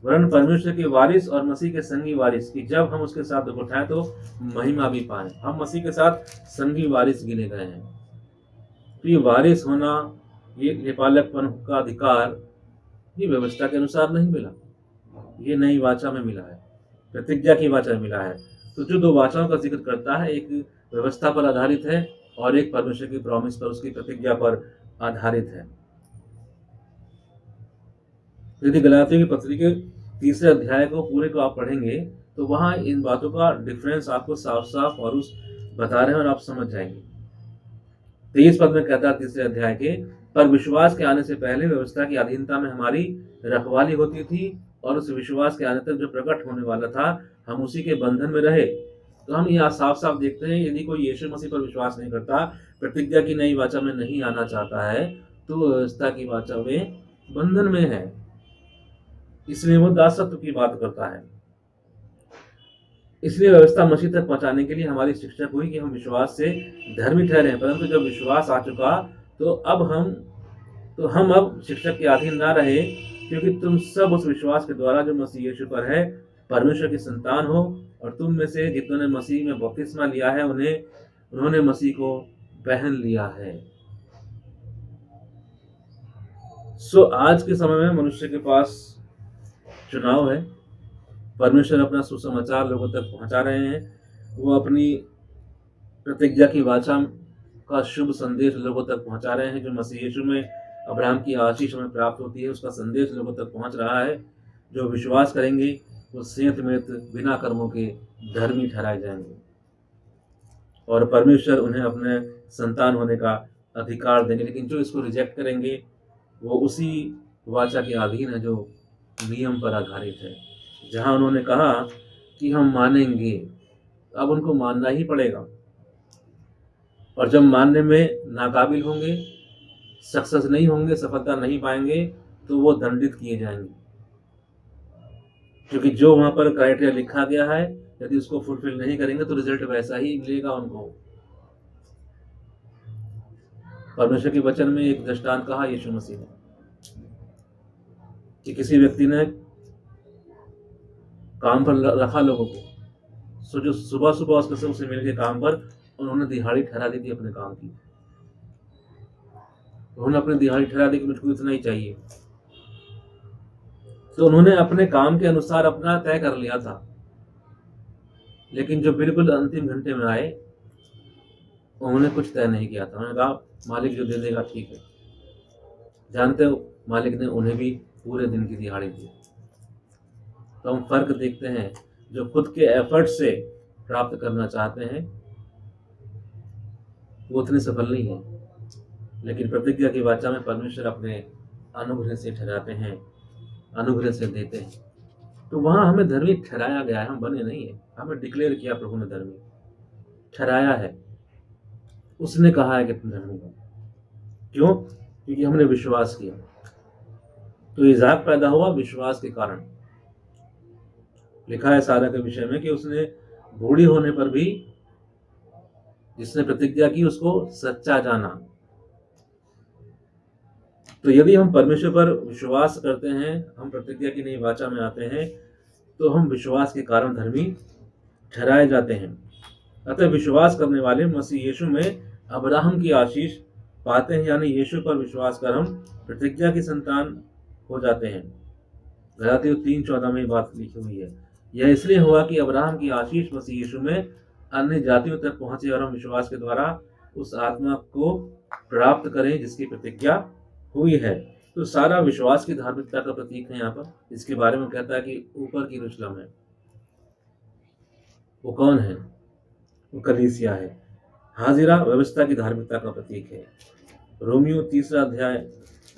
वरन परमेश्वर के वारिस और मसीह के संगी वारिस, की जब हम उसके साथ दुख उठाएं तो महिमा भी पाएं। हम मसीह के साथ संगी वारिस गिने गए हैं। तो ये वारिस होना, ये पालकपन का अधिकार, ये व्यवस्था के अनुसार नहीं मिला, ये नई वाचा में मिला है, प्रतिज्ञा की वाचा में मिला है। तो जो 2 वाचाओं का जिक्र करता है, एक व्यवस्था पर आधारित है और एक परमेश्वर की प्रॉमिस पर, उसकी प्रतिज्ञा पर आधारित है। यदि गलातियों की पत्री के 3 अध्याय को पूरे को आप पढ़ेंगे तो वहां इन बातों का डिफरेंस आपको साफ साफ और उस बता रहे हैं और आप समझ जाएंगे। 23 पद में कहता है 3 अध्याय के, पर विश्वास के आने से पहले व्यवस्था की अधीनता में हमारी रखवाली होती थी, और उस विश्वास के आने तक जो प्रकट होने वाला था हम उसी के बंधन में रहे। तो हम यहाँ साफ साफ देखते हैं, यदि कोई यीशु मसीह पर विश्वास नहीं करता, प्रतिज्ञा की नई वाचा में नहीं आना चाहता है, तो व्यवस्था की वाचा में बंधन में है। इसलिए वो दासत्व की बात करता है। इसलिए व्यवस्था मसीह तक पहुंचाने के लिए हमारी शिक्षक हुई कि हम विश्वास से धर्मी ठहरे हैं। परंतु जब विश्वास आ चुका तो हम अब शिक्षक के अधीन ना रहे, क्योंकि तुम सब उस विश्वास के द्वारा जो मसीह यीशु पर है परमेश्वर की संतान हो, और तुम में से जितनों ने मसीह में बपतिस्मा लिया है उन्होंने मसीह को पहन लिया है। आज के समय में मनुष्य के पास चुनाव है। परमेश्वर अपना सुसमाचार लोगों तक पहुंचा रहे हैं। वो अपनी प्रतिज्ञा की वाचा का शुभ संदेश लोगों तक पहुंचा रहे हैं। जो मसीह यीशु में अब्राहम की आशीष हमें प्राप्त होती है, उसका संदेश लोगों तक पहुंच रहा है। जो विश्वास करेंगे वो सेंतमेंत बिना कर्मों के धर्मी ठहराए जाएंगे और परमेश्वर उन्हें अपने संतान होने का अधिकार देंगे। लेकिन जो इसको रिजेक्ट करेंगे वो उसी वाचा के अधीन है जो नियम पर आधारित है। जहां उन्होंने कहा कि हम मानेंगे, अब उनको मानना ही पड़ेगा। और जब मानने में नाकाबिल होंगे, सक्सेस नहीं होंगे, सफलता नहीं पाएंगे, तो वो दंडित किए जाएंगे। क्योंकि जो वहां पर क्राइटेरिया लिखा गया है, यदि उसको फुलफिल नहीं करेंगे तो रिजल्ट वैसा ही मिलेगा उनको। परमेश्वर के वचन में एक दृष्टांत कहा यीशु मसीह ने कि किसी व्यक्ति ने काम पर रखा लोगों को, सो जो सुबह सुबह उससे मिलके काम पर उन्होंने दिहाड़ी ठहरा दी थी अपने काम की। उन्होंने अपनी दिहाड़ी ठहरा दी कि मुझको इतना ही चाहिए, तो उन्होंने अपने काम के अनुसार अपना तय कर लिया था। लेकिन जो बिल्कुल अंतिम घंटे में आए, उन्होंने कुछ तय नहीं किया था। उन्होंने कहा मालिक जो दे देगा ठीक है। जानते हो, मालिक ने उन्हें भी पूरे दिन की दिहाड़ी दी। तो हम फर्क देखते हैं, जो खुद के एफर्ट से प्राप्त करना चाहते हैं वो उतने सफल नहीं है। लेकिन प्रतिज्ञा की वाचा में परमेश्वर अपने अनुग्रह से ठहराते हैं, अनुग्रह से देते हैं। तो वहां हमें धर्मी ठहराया गया है, हम बने नहीं है। हमें डिक्लेयर किया प्रभु ने, धर्मी ठहराया है। उसने कहा है कि तुम धर्मी हो। क्यों? क्योंकि हमने विश्वास किया। तो इसहाक पैदा हुआ विश्वास के कारण। लिखा है सारा के विषय में कि उसने बूढ़ी होने पर भी जिसने प्रतिज्ञा की उसको सच्चा जाना। तो यदि हम परमेश्वर पर विश्वास करते हैं, हम प्रतिज्ञा की नई वाचा में आते हैं, तो हम विश्वास के कारण धर्मी ठहराए जाते हैं। अतः विश्वास करने वाले मसीह यीशु में अब्राहम की आशीष पाते हैं, यानी यीशु पर विश्वास कर हम प्रतिज्ञा की संतान हो जाते हैं। गलातियों 3:14 में बात लिखी हुई है। यह इसलिए हुआ कि अब्राहम की आशीष मसीह यीशु में अन्य जातियों तक पहुंचे और हम विश्वास के द्वारा उस आत्मा को प्राप्त करें जिसकी प्रतिज्ञा हुई है। तो सारा विश्वास की धार्मिकता का प्रतीक है। यहाँ पर इसके बारे में कहता है कि ऊपर की यरूशलेम है। वो कौन है? वो कलीसिया है। हाजिरा व्यवस्था की धार्मिकता का प्रतीक है। रोमियो 3 अध्याय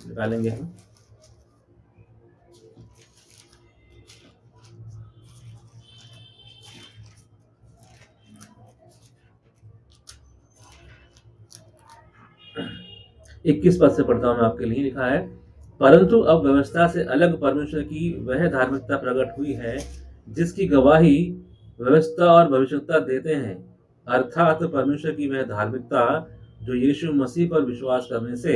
निकालेंगे हम। इक्कीस पद से पढ़ता हूं मैं आपके लिए। लिखा है, परंतु अब व्यवस्था से अलग परमेश्वर की वह धार्मिकता प्रकट हुई है जिसकी गवाही व्यवस्था और भविष्यवक्ता देते हैं, अर्थात परमेश्वर की वह धार्मिकता जो यीशु मसीह पर विश्वास करने से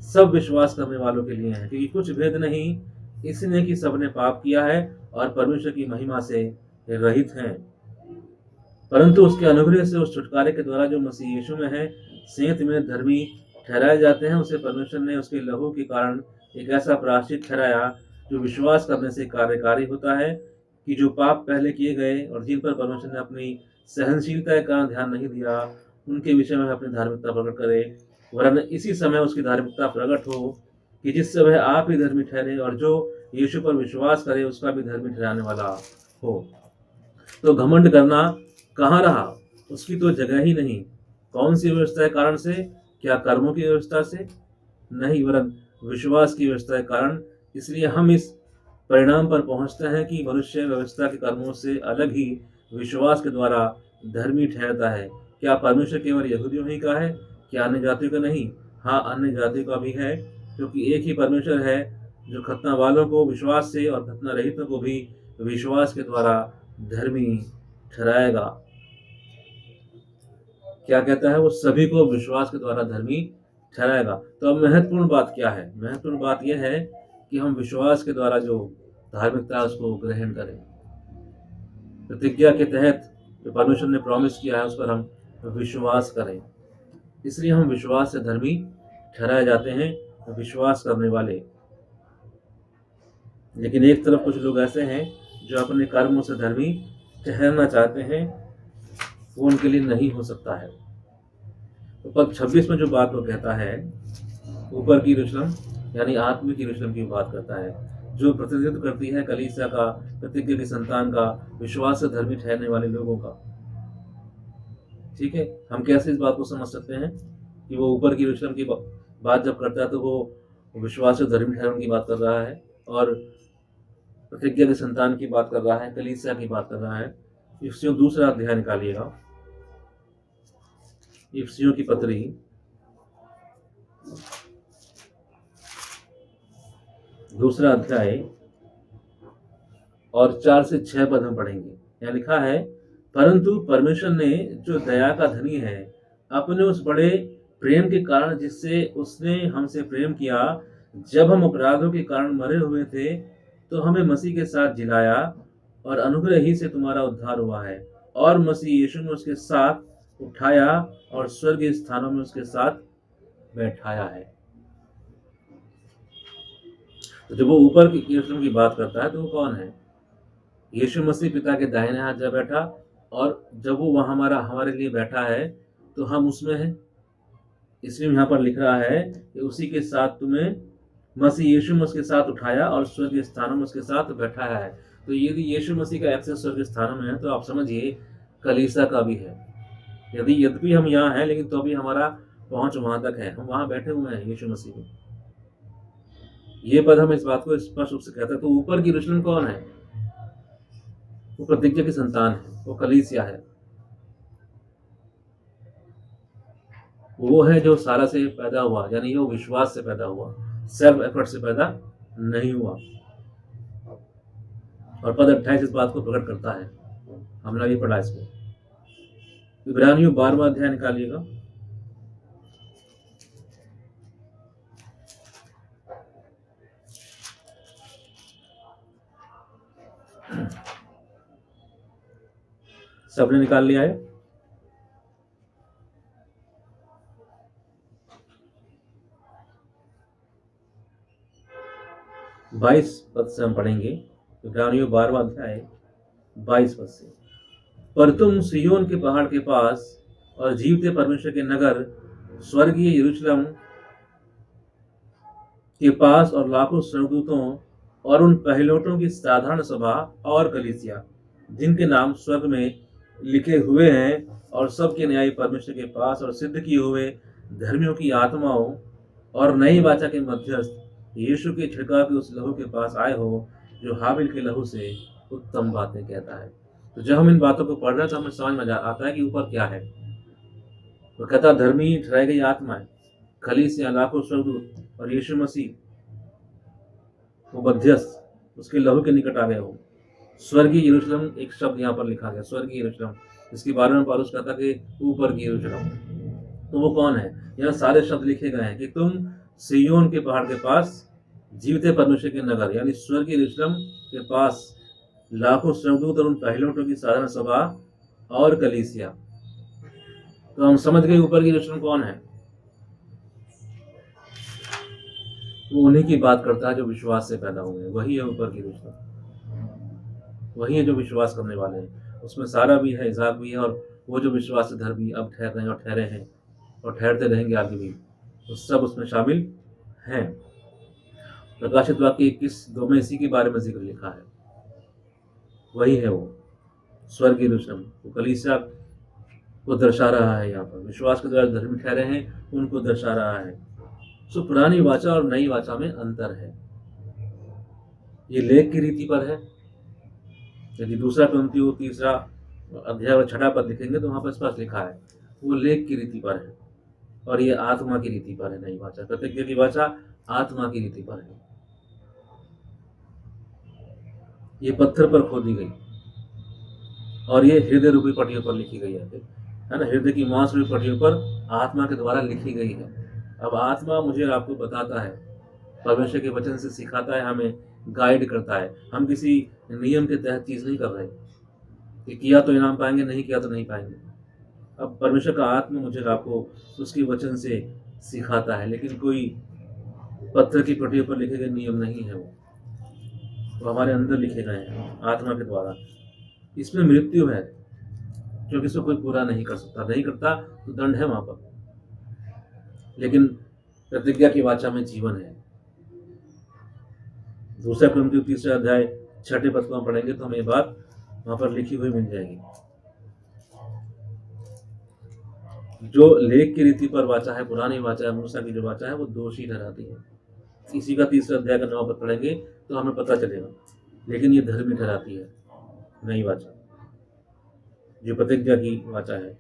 सब विश्वास करने वालों के लिए है। क्योंकि कुछ भेद नहीं इसने कि सबने पाप किया है और परमेश्वर की महिमा से रहित हैं, परंतु उसके अनुग्रह से उस छुटकारे के द्वारा जो मसीह यीशु में है सेंत में धर्मी ठहराए जाते हैं। उसे परमेश्वर ने उसके लहू के कारण एक ऐसा प्रायश्चित ठहराया जो विश्वास करने से कार्यकारी होता है, कि जो पाप पहले किए गए और जिन पर परमेश्वर ने अपनी सहनशीलता का ध्यान नहीं दिया, उनके विषय में अपनी धार्मिकता प्रकट करे, वरन इसी समय उसकी धार्मिकता प्रकट हो कि जिससे वह आप ही धर्मी ठहरे और जो यीशु पर विश्वास करे उसका भी धर्मी ठहराने वाला हो। तो घमंड करना कहाँ रहा? उसकी तो जगह ही नहीं। कौन सी व्यवस्था के कारण से? क्या कर्मों की व्यवस्था से? नहीं, वरन विश्वास की व्यवस्था के कारण। इसलिए हम इस परिणाम पर पहुंचते हैं कि मनुष्य व्यवस्था के कर्मों से अलग ही विश्वास के द्वारा धर्मी ठहरता है। क्या परमेश्वर केवल यहूदियों ही का है? क्या अन्य जातियों का नहीं? हाँ, अन्य जातियों का भी है, क्योंकि एक ही परमेश्वर है जो खतना वालों को विश्वास से और खतना रहितों को भी विश्वास के द्वारा धर्मी ठहराएगा। क्या कहता है? वो सभी को विश्वास के द्वारा धर्मी ठहराएगा। तो अब महत्वपूर्ण बात क्या है? महत्वपूर्ण बात यह है कि हम विश्वास के द्वारा जो धार्मिकता है उसको ग्रहण करें। प्रतिज्ञा के तहत जो परमेश्वर ने प्रॉमिस किया है उस पर हम विश्वास करें। इसलिए हम विश्वास से धर्मी ठहराए जाते हैं विश्वास करने वाले। लेकिन एक तरफ कुछ लोग ऐसे हैं जो अपने कर्मों से धर्मी ठहरना चाहते हैं, वो उनके लिए नहीं हो सकता है। तो पद 26 में जो बात वो कहता है, ऊपर की यरूशलेम यानी आत्मिक यरूशलेम की बात करता है, जो प्रतिनिधित्व करती है कलीसिया का, प्रतिज्ञा की संतान का, विश्वास से धर्मी ठहरने वाले लोगों का। ठीक है, हम कैसे इस बात को समझ सकते हैं कि वो ऊपर की यरूशलेम की बात जब करता है तो वो विश्वास से धर्मी ठहरने की बात कर रहा है, और प्रतिज्ञा की संतान की बात कर रहा है, कलीसिया की बात कर रहा है। इफिसियों दूसरा अध्याय निकालिएगा, इफिसियों की पत्री दूसरा अध्याय और 4 से 6 पद हम पढ़ेंगे। यहाँ लिखा है, परंतु परमेश्वर ने जो दया का धनी है, अपने उस बड़े प्रेम के कारण जिससे उसने हमसे प्रेम किया, जब हम अपराधों के कारण मरे हुए थे, तो हमें मसीह के साथ जिलाया, और अनुग्रह ही से तुम्हारा उद्धार हुआ है, और मसीह यीशु में उसके साथ उठाया और स्वर्गीय स्थानों में उसके साथ बैठाया है। तो जब वो ऊपर की यरूशलेम की बात करता है तो वो कौन है? यीशु मसीह पिता के दाहिने हाथ जा बैठा, और जब वो वहाँ हमारे लिए बैठा है तो हम उसमें हैं। इसलिए यहाँ पर लिख रहा है कि उसी के साथ तुम्हें मसीह यीशु में उसके साथ उठाया और स्वर्गीय स्थानों में उसके साथ बैठाया है। तो यदि यीशु मसीह का एक्सेस स्वर्गीय स्थानों में है तो आप समझिए कलीसिया का भी है। यद्यपि हम यहाँ हैं लेकिन तो भी हमारा पहुंच वहां तक है, हम वहां बैठे हुए हैं यीशु मसीह में। ये पद हम इस बात को स्पष्ट रूप से कहते हैं। तो ऊपर की यरूशलेम कौन है? वो प्रतिज्ञा की संतान है, वो कलीसिया है। वो है जो सारा से पैदा हुआ, यानी वो विश्वास से पैदा हुआ, सेल्फ एफर्ट से पैदा नहीं हुआ। और पद 28 इस बात को प्रकट करता है, हमने अभी पढ़ा इसमें। इब्रानियों 12वां अध्याय निकालिएगा, सबने निकाल लिया है? बाईस पद से हम पढ़ेंगे, इब्रानियों 12वां अध्याय 22 पद से। पर तुम सिय्योन के पहाड़ के पास और जीवते परमेश्वर के नगर स्वर्गीय यरूशलेम के पास और लाखों स्वर्गदूतों और उन पहलोटों की साधारण सभा और कलीसिया, जिनके नाम स्वर्ग में लिखे हुए हैं, और सबके न्यायी परमेश्वर के पास और सिद्ध किए हुए धर्मियों की आत्माओं और नई वाचा के मध्यस्थ यीशु के छिड़काव के उस लहू के पास आए हो, जो हाबिल के लहू से उत्तम बातें कहता है। तो जब हम इन बातों को पढ़ रहे हैं तो हमें समझ में आता है कि ऊपर क्या है। वो कहता धर्मी ठहराई गई आत्माएं, कलीसिया, लाखों स्वर्गदूत और यीशु मसीह वो मध्यस्थ उसके लहू के निकट आ गए हो। स्वर्गीय यरूशलेम एक शब्द यहाँ पर लिखा गया, स्वर्गीय यरूशलेम, इसके बारे में पौलुस कहता कि ऊपर की यरूशलेम। तो वो कौन है? यहाँ सारे शब्द लिखे गए हैं कि तुम सिय्योन के पहाड़ के पास, जीवते परमेश्वर के नगर यानी स्वर्गीय यरूशलेम के पास, लाखों स्वर्गदूत और उन पहलोटों की साधारण सभा और कलीसिया। तो हम समझ गए ऊपर की यरूशलेम कौन है। वो उन्हीं की बात करता है जो विश्वास से पैदा हुए, वही है ऊपर की यरूशलेम, वही है जो विश्वास करने वाले हैं। उसमें सारा भी है, इसाक भी है, और वो जो विश्वास से धर्मी अब ठहर रहे हैं और ठहरे हैं और ठहरते रहेंगे आगे भी, तो सब उसमें शामिल हैं। प्रकाशित वाक्य 21:2 में इसी के बारे में जिक्र लिखा है। वही है वो स्वर्गीय यरूशलेम, वो कलीसिया को दर्शा रहा है। यहाँ पर विश्वास के द्वारा धर्मी ठहरे हैं उनको दर्शा रहा है। सो पुरानी वाचा और नई वाचा में अंतर है। ये लेख की रीति पर है। यदि दूसरा कुरिन्थियों 3 अध्याय और 6 पद लिखेंगे तो वहां पर स्पष्ट लिखा है वो लेख की रीति पर है, और ये आत्मा की रीति पर है। नई वाचा, प्रतिज्ञा की वाचा आत्मा की रीति पर है। ये पत्थर पर खोदी गई और ये हृदय रूपी पटियों पर लिखी गई है ना, हृदय की मांस रूपी पटियों पर आत्मा के द्वारा लिखी गई है। अब आत्मा मुझे और आपको बताता है, परमेश्वर के वचन से सिखाता है, हमें गाइड करता है। हम किसी नियम के तहत चीज नहीं कर रहे कि किया तो इनाम पाएंगे, नहीं किया तो नहीं पाएंगे। अब परमेश्वर का आत्मा मुझे और आपको उसके वचन से सिखाता है, लेकिन कोई पत्थर की पटियों पर लिखे गए नियम नहीं है, वो हमारे अंदर लिखे गए हैं आत्मा के द्वारा। इसमें मृत्यु है, क्योंकि इसको कोई पूरा नहीं कर सकता, नहीं करता तो दंड है वहां पर। लेकिन प्रतिज्ञा की वाचा में जीवन है। दूसरा कुरिन्थियों 3 अध्याय 6 पद को हम पढ़ेंगे तो हमें ये बात वहां पर लिखी हुई मिल जाएगी। जो लेख की रीति पर वाचा है, पुरानी वाचा है, मूसा की जो वाचा है, वो दोषी ठहराती है। इसी का 3 अध्याय का 9 पद पढ़ेंगे तो हमें पता चलेगा। लेकिन ये धर्मी ठहराती है नई वाचा, जो प्रतिज्ञा की वाचा है।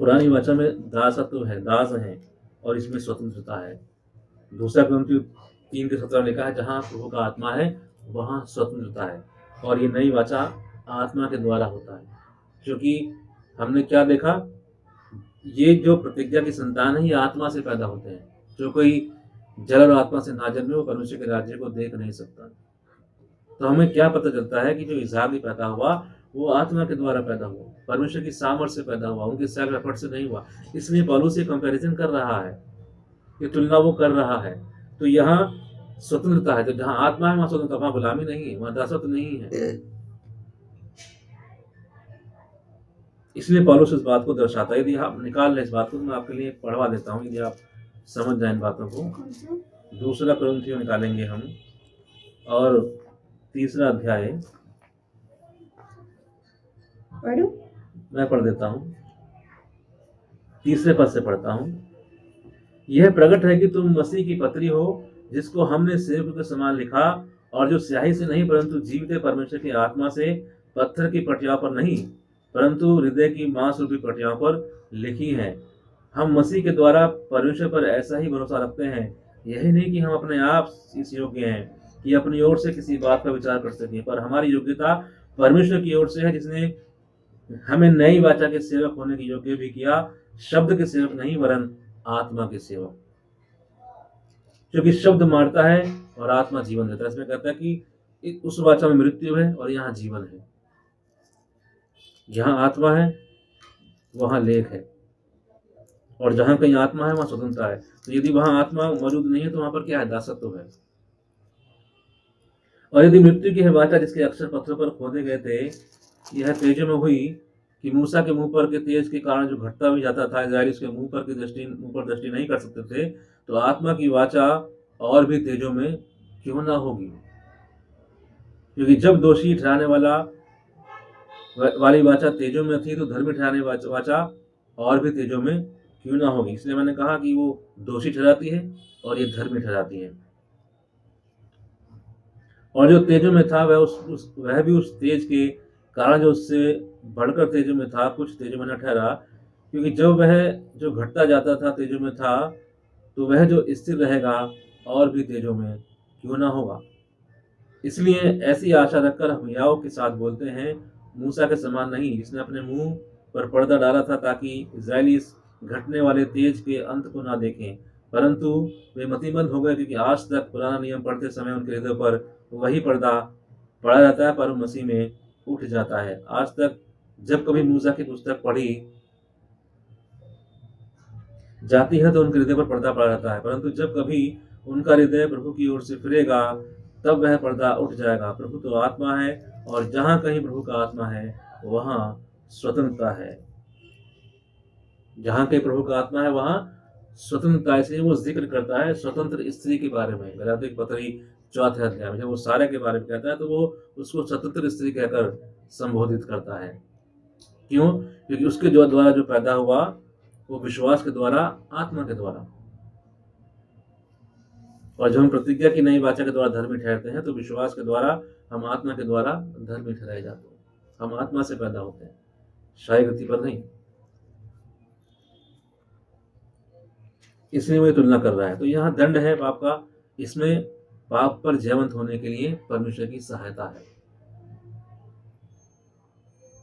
पुरानी वाचा में दासत्व है, दास है, और इसमें स्वतंत्रता है। दूसरा कुरिन्थियों 3:17 लिखा है, जहाँ प्रभु का आत्मा है वहाँ स्वतंत्रता है। और ये नई वाचा आत्मा के द्वारा होता है, क्योंकि हमने क्या देखा, ये जो प्रतिज्ञा की संतान है ये आत्मा से पैदा होते हैं। जो कोई जल और आत्मा से ना जन्मे वो परमेश्वर के राज्य को देख नहीं सकता। तो हमें क्या पता चलता है कि जो इसहाक भी पैदा हुआ वो आत्मा के द्वारा पैदा हुआ, परमेश्वर की सामर्थ से पैदा हुआ, उनके सेल्फ एफर्ट से नहीं हुआ। इसलिए पौलुस ये कंपैरिजन कर रहा है, ये तुलना वो कर रहा है। तो यहाँ स्वतंत्रता है, तो जहाँ आत्मा है वहाँ स्वतंत्रता, वहाँ गुलामी नहीं है, वहाँ दासत्व नहीं है। इसलिए पौलुस इस बात को दर्शाता है। यदि आप निकाल लें इस बात को तो मैं आपके लिए पढ़वा देता हूँ, यदि आप समझ जाए इन बातों को। दूसरा कुरिन्थियों निकालेंगे हम, और 3 अध्याय मैं पढ़ देता हूँ, 3 पद से पढ़ता हूँ। यह प्रकट है कि तुम मसीह की पत्री हो, जिसको हमने सेवक के समान लिखा, और जो स्याही से नहीं परंतु जीवित परमेश्वर की आत्मा से पत्थर की पटियाओं पर नहीं परंतु हृदय की मांस रूपी पटियाओं पर लिखी है। हम मसीह के द्वारा परमेश्वर पर ऐसा ही भरोसा रखते हैं, यही नहीं कि हम अपने आप इस योग्य हैं कि अपनी ओर से किसी बात का विचार कर सकें, पर हमारी योग्यता परमेश्वर की ओर से है, जिसने हमें नई वाचा के सेवक होने की योग्य भी किया, शब्द के सेवक नहीं वरन आत्मा के सेवक। क्योंकि शब्द मारता है और आत्मा जीवन देता है। इसमें कहता है कि उस वाचा में मृत्यु है और यहाँ जीवन है। जहाँ आत्मा है वहाँ लेख है, और जहाँ कहीं आत्मा है वहाँ स्वतंत्रता है। तो यदि वहाँ आत्मा मौजूद नहीं है तो वहाँ पर क्या है, दासत्व है। और यदि मृत्यु की है वाचा जिसके अक्षर पत्थरों पर खोदे गए थे, यह तेजो में हुई कि मूसा के मुंह पर के तेज के कारण जो घटता भी जाता था, इस्राएली उसके मुंह पर दृष्टि नहीं कर सकते थे, तो आत्मा की वाचा और भी तेजो में क्यों ना होगी। क्योंकि जब दोषी ठहराने वाली वाचा तेजो में थी, तो धर्मी ठहराने वाचा और भी तेजो में क्यों ना होगी। इसलिए मैंने कहा कि वो दोषी ठहराती है और ये धर्मी ठहराती है। और जो तेजो में था वह भी उस तेज के कारण जो उससे बढ़कर तेजो में था, कुछ तेजो में न ठहरा। क्योंकि जब वह जो घटता जाता था तेजो में था, तो वह जो स्थिर रहेगा और भी तेजो में क्यों ना होगा। इसलिए ऐसी आशा रखकर हम याओ के साथ बोलते हैं, मूसा के समान नहीं, जिसने अपने मुंह पर पर्दा डाला था, ताकि इस्राएली इस घटने वाले तेज के अंत को ना देखें। परंतु वे मतिमंद हो गए, क्योंकि आज तक पुराना नियम पढ़ते समय उनके हृदय पर वही पर्दा पड़ा रहता है, पर मसीह में उठ जाता है। आज तक जब कभी मूसा की पुस्तक पढ़ी जाती है तो उनके हृदय पर पर्दा पड़ा रहता है, परंतु जब कभी उनका हृदय प्रभु की ओर से फिरेगा तब वह पर्दा उठ जाएगा। प्रभु तो आत्मा है, और जहाँ कहीं प्रभु का आत्मा है वहाँ स्वतंत्रता है। जहाँ कहीं प्रभु का आत्मा है वहाँ स्वतंत्रता। इसलिए वो जिक्र करता है स्वतंत्र स्त्री के बारे में। गलातियों की पत्री 4 अध्याय में जब वो सारे के बारे में कहता है तो वो उसको स्वतंत्र स्त्री कहकर संबोधित करता है। क्यों? क्योंकि उसके द्वारा जो पैदा हुआ वो विश्वास के द्वारा, आत्मा के द्वारा। और जब हम प्रतिज्ञा की नई वाचा के द्वारा धर्मी ठहरते हैं, तो विश्वास के द्वारा हम आत्मा के द्वारा धर्मी ठहराए जाते हैं। हम आत्मा से पैदा होते हैं, शारीरिक रीति पर नहीं। इसलिए वो तुलना कर रहा है। तो यहाँ दंड है पाप का, इसमें पाप पर जयवंत होने के लिए परमेश्वर की सहायता है।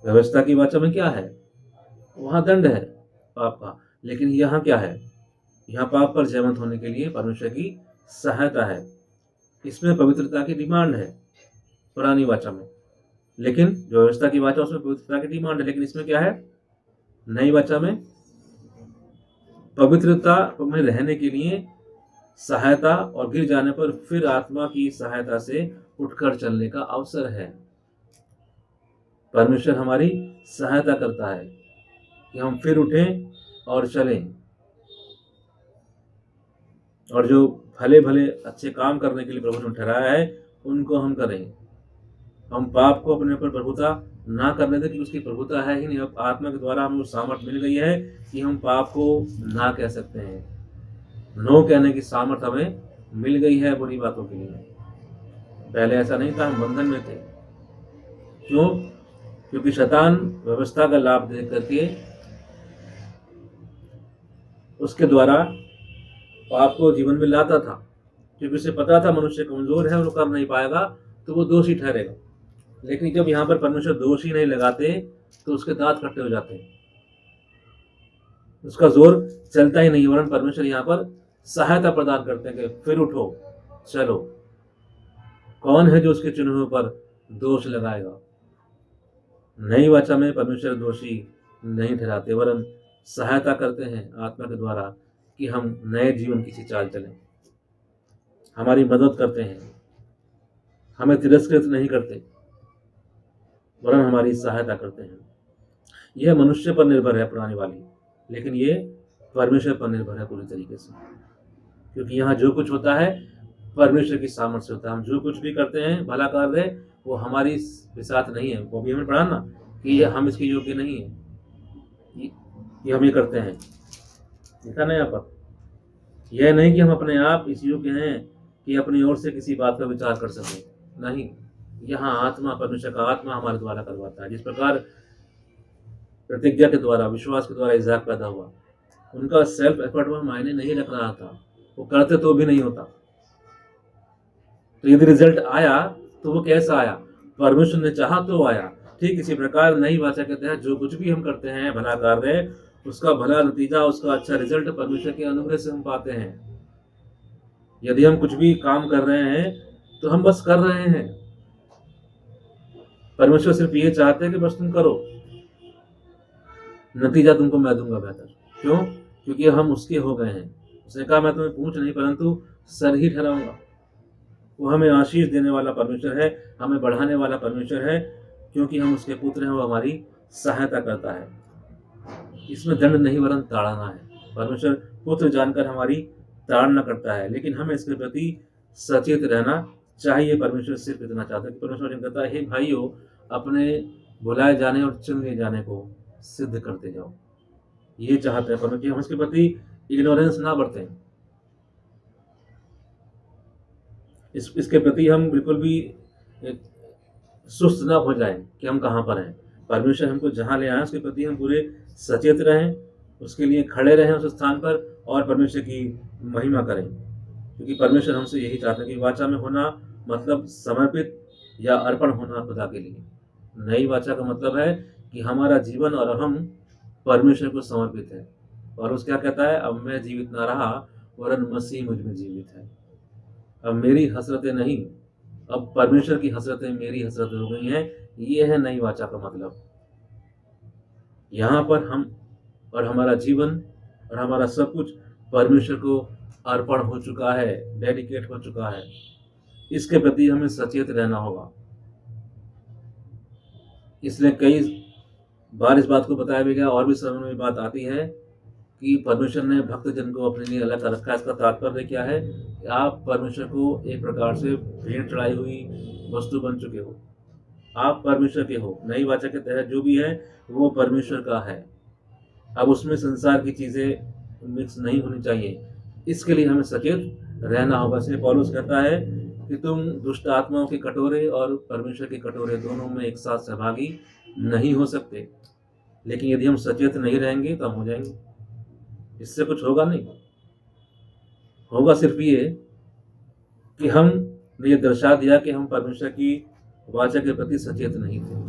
व्यवस्था की वाचा में क्या है, वहां दंड है पाप का, लेकिन यहाँ क्या है, यहाँ पाप पर जयवंत होने के लिए परमेश्वर की सहायता है। इसमें पवित्रता की डिमांड है पुरानी वाचा में, लेकिन जो व्यवस्था की वाचा उसमें पवित्रता की डिमांड है। लेकिन इसमें क्या है, नई वाचा में पवित्रता में रहने के लिए सहायता और गिर जाने पर फिर आत्मा की सहायता से उठकर चलने का अवसर है। परमेश्वर हमारी सहायता करता है कि हम फिर उठें और चलें, और जो भले भले अच्छे काम करने के लिए प्रभु ने ठहराया है उनको हम करें। हम पाप को अपने ऊपर प्रभुता ना करने दें, क्योंकि उसकी प्रभुता है ही नहीं। अब आत्मा के द्वारा हमें सामर्थ्य मिल गई है कि हम पाप को ना कह सकते हैं। नो कहने की सामर्थ्य हमें मिल गई है बुरी बातों के लिए। पहले ऐसा नहीं था, हम बंधन में थे। क्यों? क्योंकि शैतान व्यवस्था का लाभ दे करके उसके द्वारा पाप को जीवन में लाता था, क्योंकि उसे पता था मनुष्य कमजोर है और वो कर नहीं पाएगा, तो वो दोषी ठहरेगा। लेकिन जब यहाँ पर परमेश्वर दोषी नहीं लगाते तो उसके दांत खट्टे हो जाते हैं, उसका जोर चलता ही नहीं। वरन परमेश्वर यहाँ पर सहायता प्रदान करते हैं कि फिर उठो, चलो। कौन है जो उसके चुने पर दोष लगाएगा? नई वाचा में परमेश्वर दोषी नहीं ठहराते, वरन सहायता करते हैं आत्मा के द्वारा कि हम नए जीवन की चाल चलें। हमारी मदद करते हैं, हमें तिरस्कृत नहीं करते, वरन हमारी सहायता करते हैं। यह मनुष्य पर निर्भर है पुरानी वाली, लेकिन ये परमेश्वर पर निर्भर है पूरी तरीके से, क्योंकि यहाँ जो कुछ होता है परमेश्वर की सामर्थ्य से होता है। हम जो कुछ भी करते हैं भला कार्य, वो हमारी साथ नहीं है। वो भी हमें पढ़ा ना कि हम इसके योग्य नहीं है, ये हम ये करते हैं। देखा ना यहाँ पर, यह नहीं कि हम अपने आप इस योग्य हैं कि अपनी ओर से किसी बात पर विचार कर सकें। नहीं, यहाँ आत्मा, परमेश्वर का आत्मा हमारे द्वारा करवाता है। जिस प्रकार प्रतिज्ञा के द्वारा, विश्वास के द्वारा इसहाक पैदा हुआ, उनका सेल्फ एफर्ट वह मायने नहीं रख रहा था, वो करते तो भी नहीं होता। तो यदि रिजल्ट आया तो वो कैसा आया? परमेश्वर ने चाहा तो आया। ठीक इसी प्रकार नई वाचा के तहत जो कुछ भी हम करते हैं भला कार्य, उसका भला नतीजा, उसका अच्छा रिजल्ट परमेश्वर के अनुग्रह से हम पाते हैं। यदि हम कुछ भी काम कर रहे हैं तो हम बस कर रहे हैं, परमेश्वर सिर्फ ये चाहते हैं कि बस तुम करो, नतीजा तुमको मैं दूंगा बेहतर। क्यों? क्योंकि हम उसके हो गए हैं। उसने कहा मैं तुम्हें पूंछ नहीं परंतु सर ही ठहराऊंगा। वो हमें आशीष देने वाला परमेश्वर है, हमें बढ़ाने वाला परमेश्वर है, क्योंकि हम उसके पुत्र हैं। वो हमारी सहायता करता है। इसमें दंड नहीं वरन ताड़ना है। परमेश्वर पुत्र जानकर हमारी ताड़ना करता है, लेकिन हमें इसके प्रति सचेत रहना चाहिए। परमेश्वर सिर्फ इतना चाहता है कि परमेश्वर कहता है, हे भाइयों, अपने बुलाए जाने और चुन लिए जाने को सिद्ध करते जाओ। ये चाहते हैं परमेश्वर, हम इसके प्रति इग्नोरेंस ना बरतें, इसके प्रति हम बिल्कुल भी सुस्त ना हो जाएं कि हम कहाँ पर हैं। परमेश्वर हमको जहाँ ले आए उसके प्रति हम पूरे सचेत रहें, उसके लिए खड़े रहें उस स्थान पर, और परमेश्वर की महिमा करें। क्योंकि परमेश्वर हमसे यही चाहते हैं कि वाचा में होना मतलब समर्पित या अर्पण होना खुदा के लिए। नई वाचा का मतलब है कि हमारा जीवन और हम परमेश्वर को समर्पित है। और उस क्या कहता है? अब मैं जीवित ना रहा वरन मसीह मुझ में जीवित है। अब मेरी हसरतें नहीं, अब परमेश्वर की हसरतें मेरी हसरतें हो गई हैं। ये है नई वाचा का मतलब। यहाँ पर हम और हमारा जीवन और हमारा सब कुछ परमेश्वर को अर्पण हो चुका है, डेडिकेट हो चुका है। इसके प्रति हमें सचेत रहना होगा। इसलिए कई बार इस बात को बताया भी गया, और भी समय में बात आती है कि परमेश्वर ने भक्त जन को अपने लिए अलग कर रखा है। इसका तात्पर्य क्या है? आप परमेश्वर को एक प्रकार से भेंट चढ़ाई हुई वस्तु बन चुके हो। आप परमेश्वर के हो। नई वाचा के तहत जो भी है वो परमेश्वर का है। अब उसमें संसार की चीजें मिक्स नहीं होनी चाहिए। इसके लिए हमें सचेत रहना होगा। इसलिए पौलुस कहता है कि तुम दुष्ट आत्माओं के कटोरे और परमेश्वर के कटोरे दोनों में एक साथ सहभागी नहीं हो सकते। लेकिन यदि हम सचेत नहीं रहेंगे तो हम हो जाएंगे। इससे कुछ होगा नहीं। होगा सिर्फ ये कि हमने ये दर्शा दिया कि हम परमेश्वर की वाचा के प्रति सचेत नहीं थे।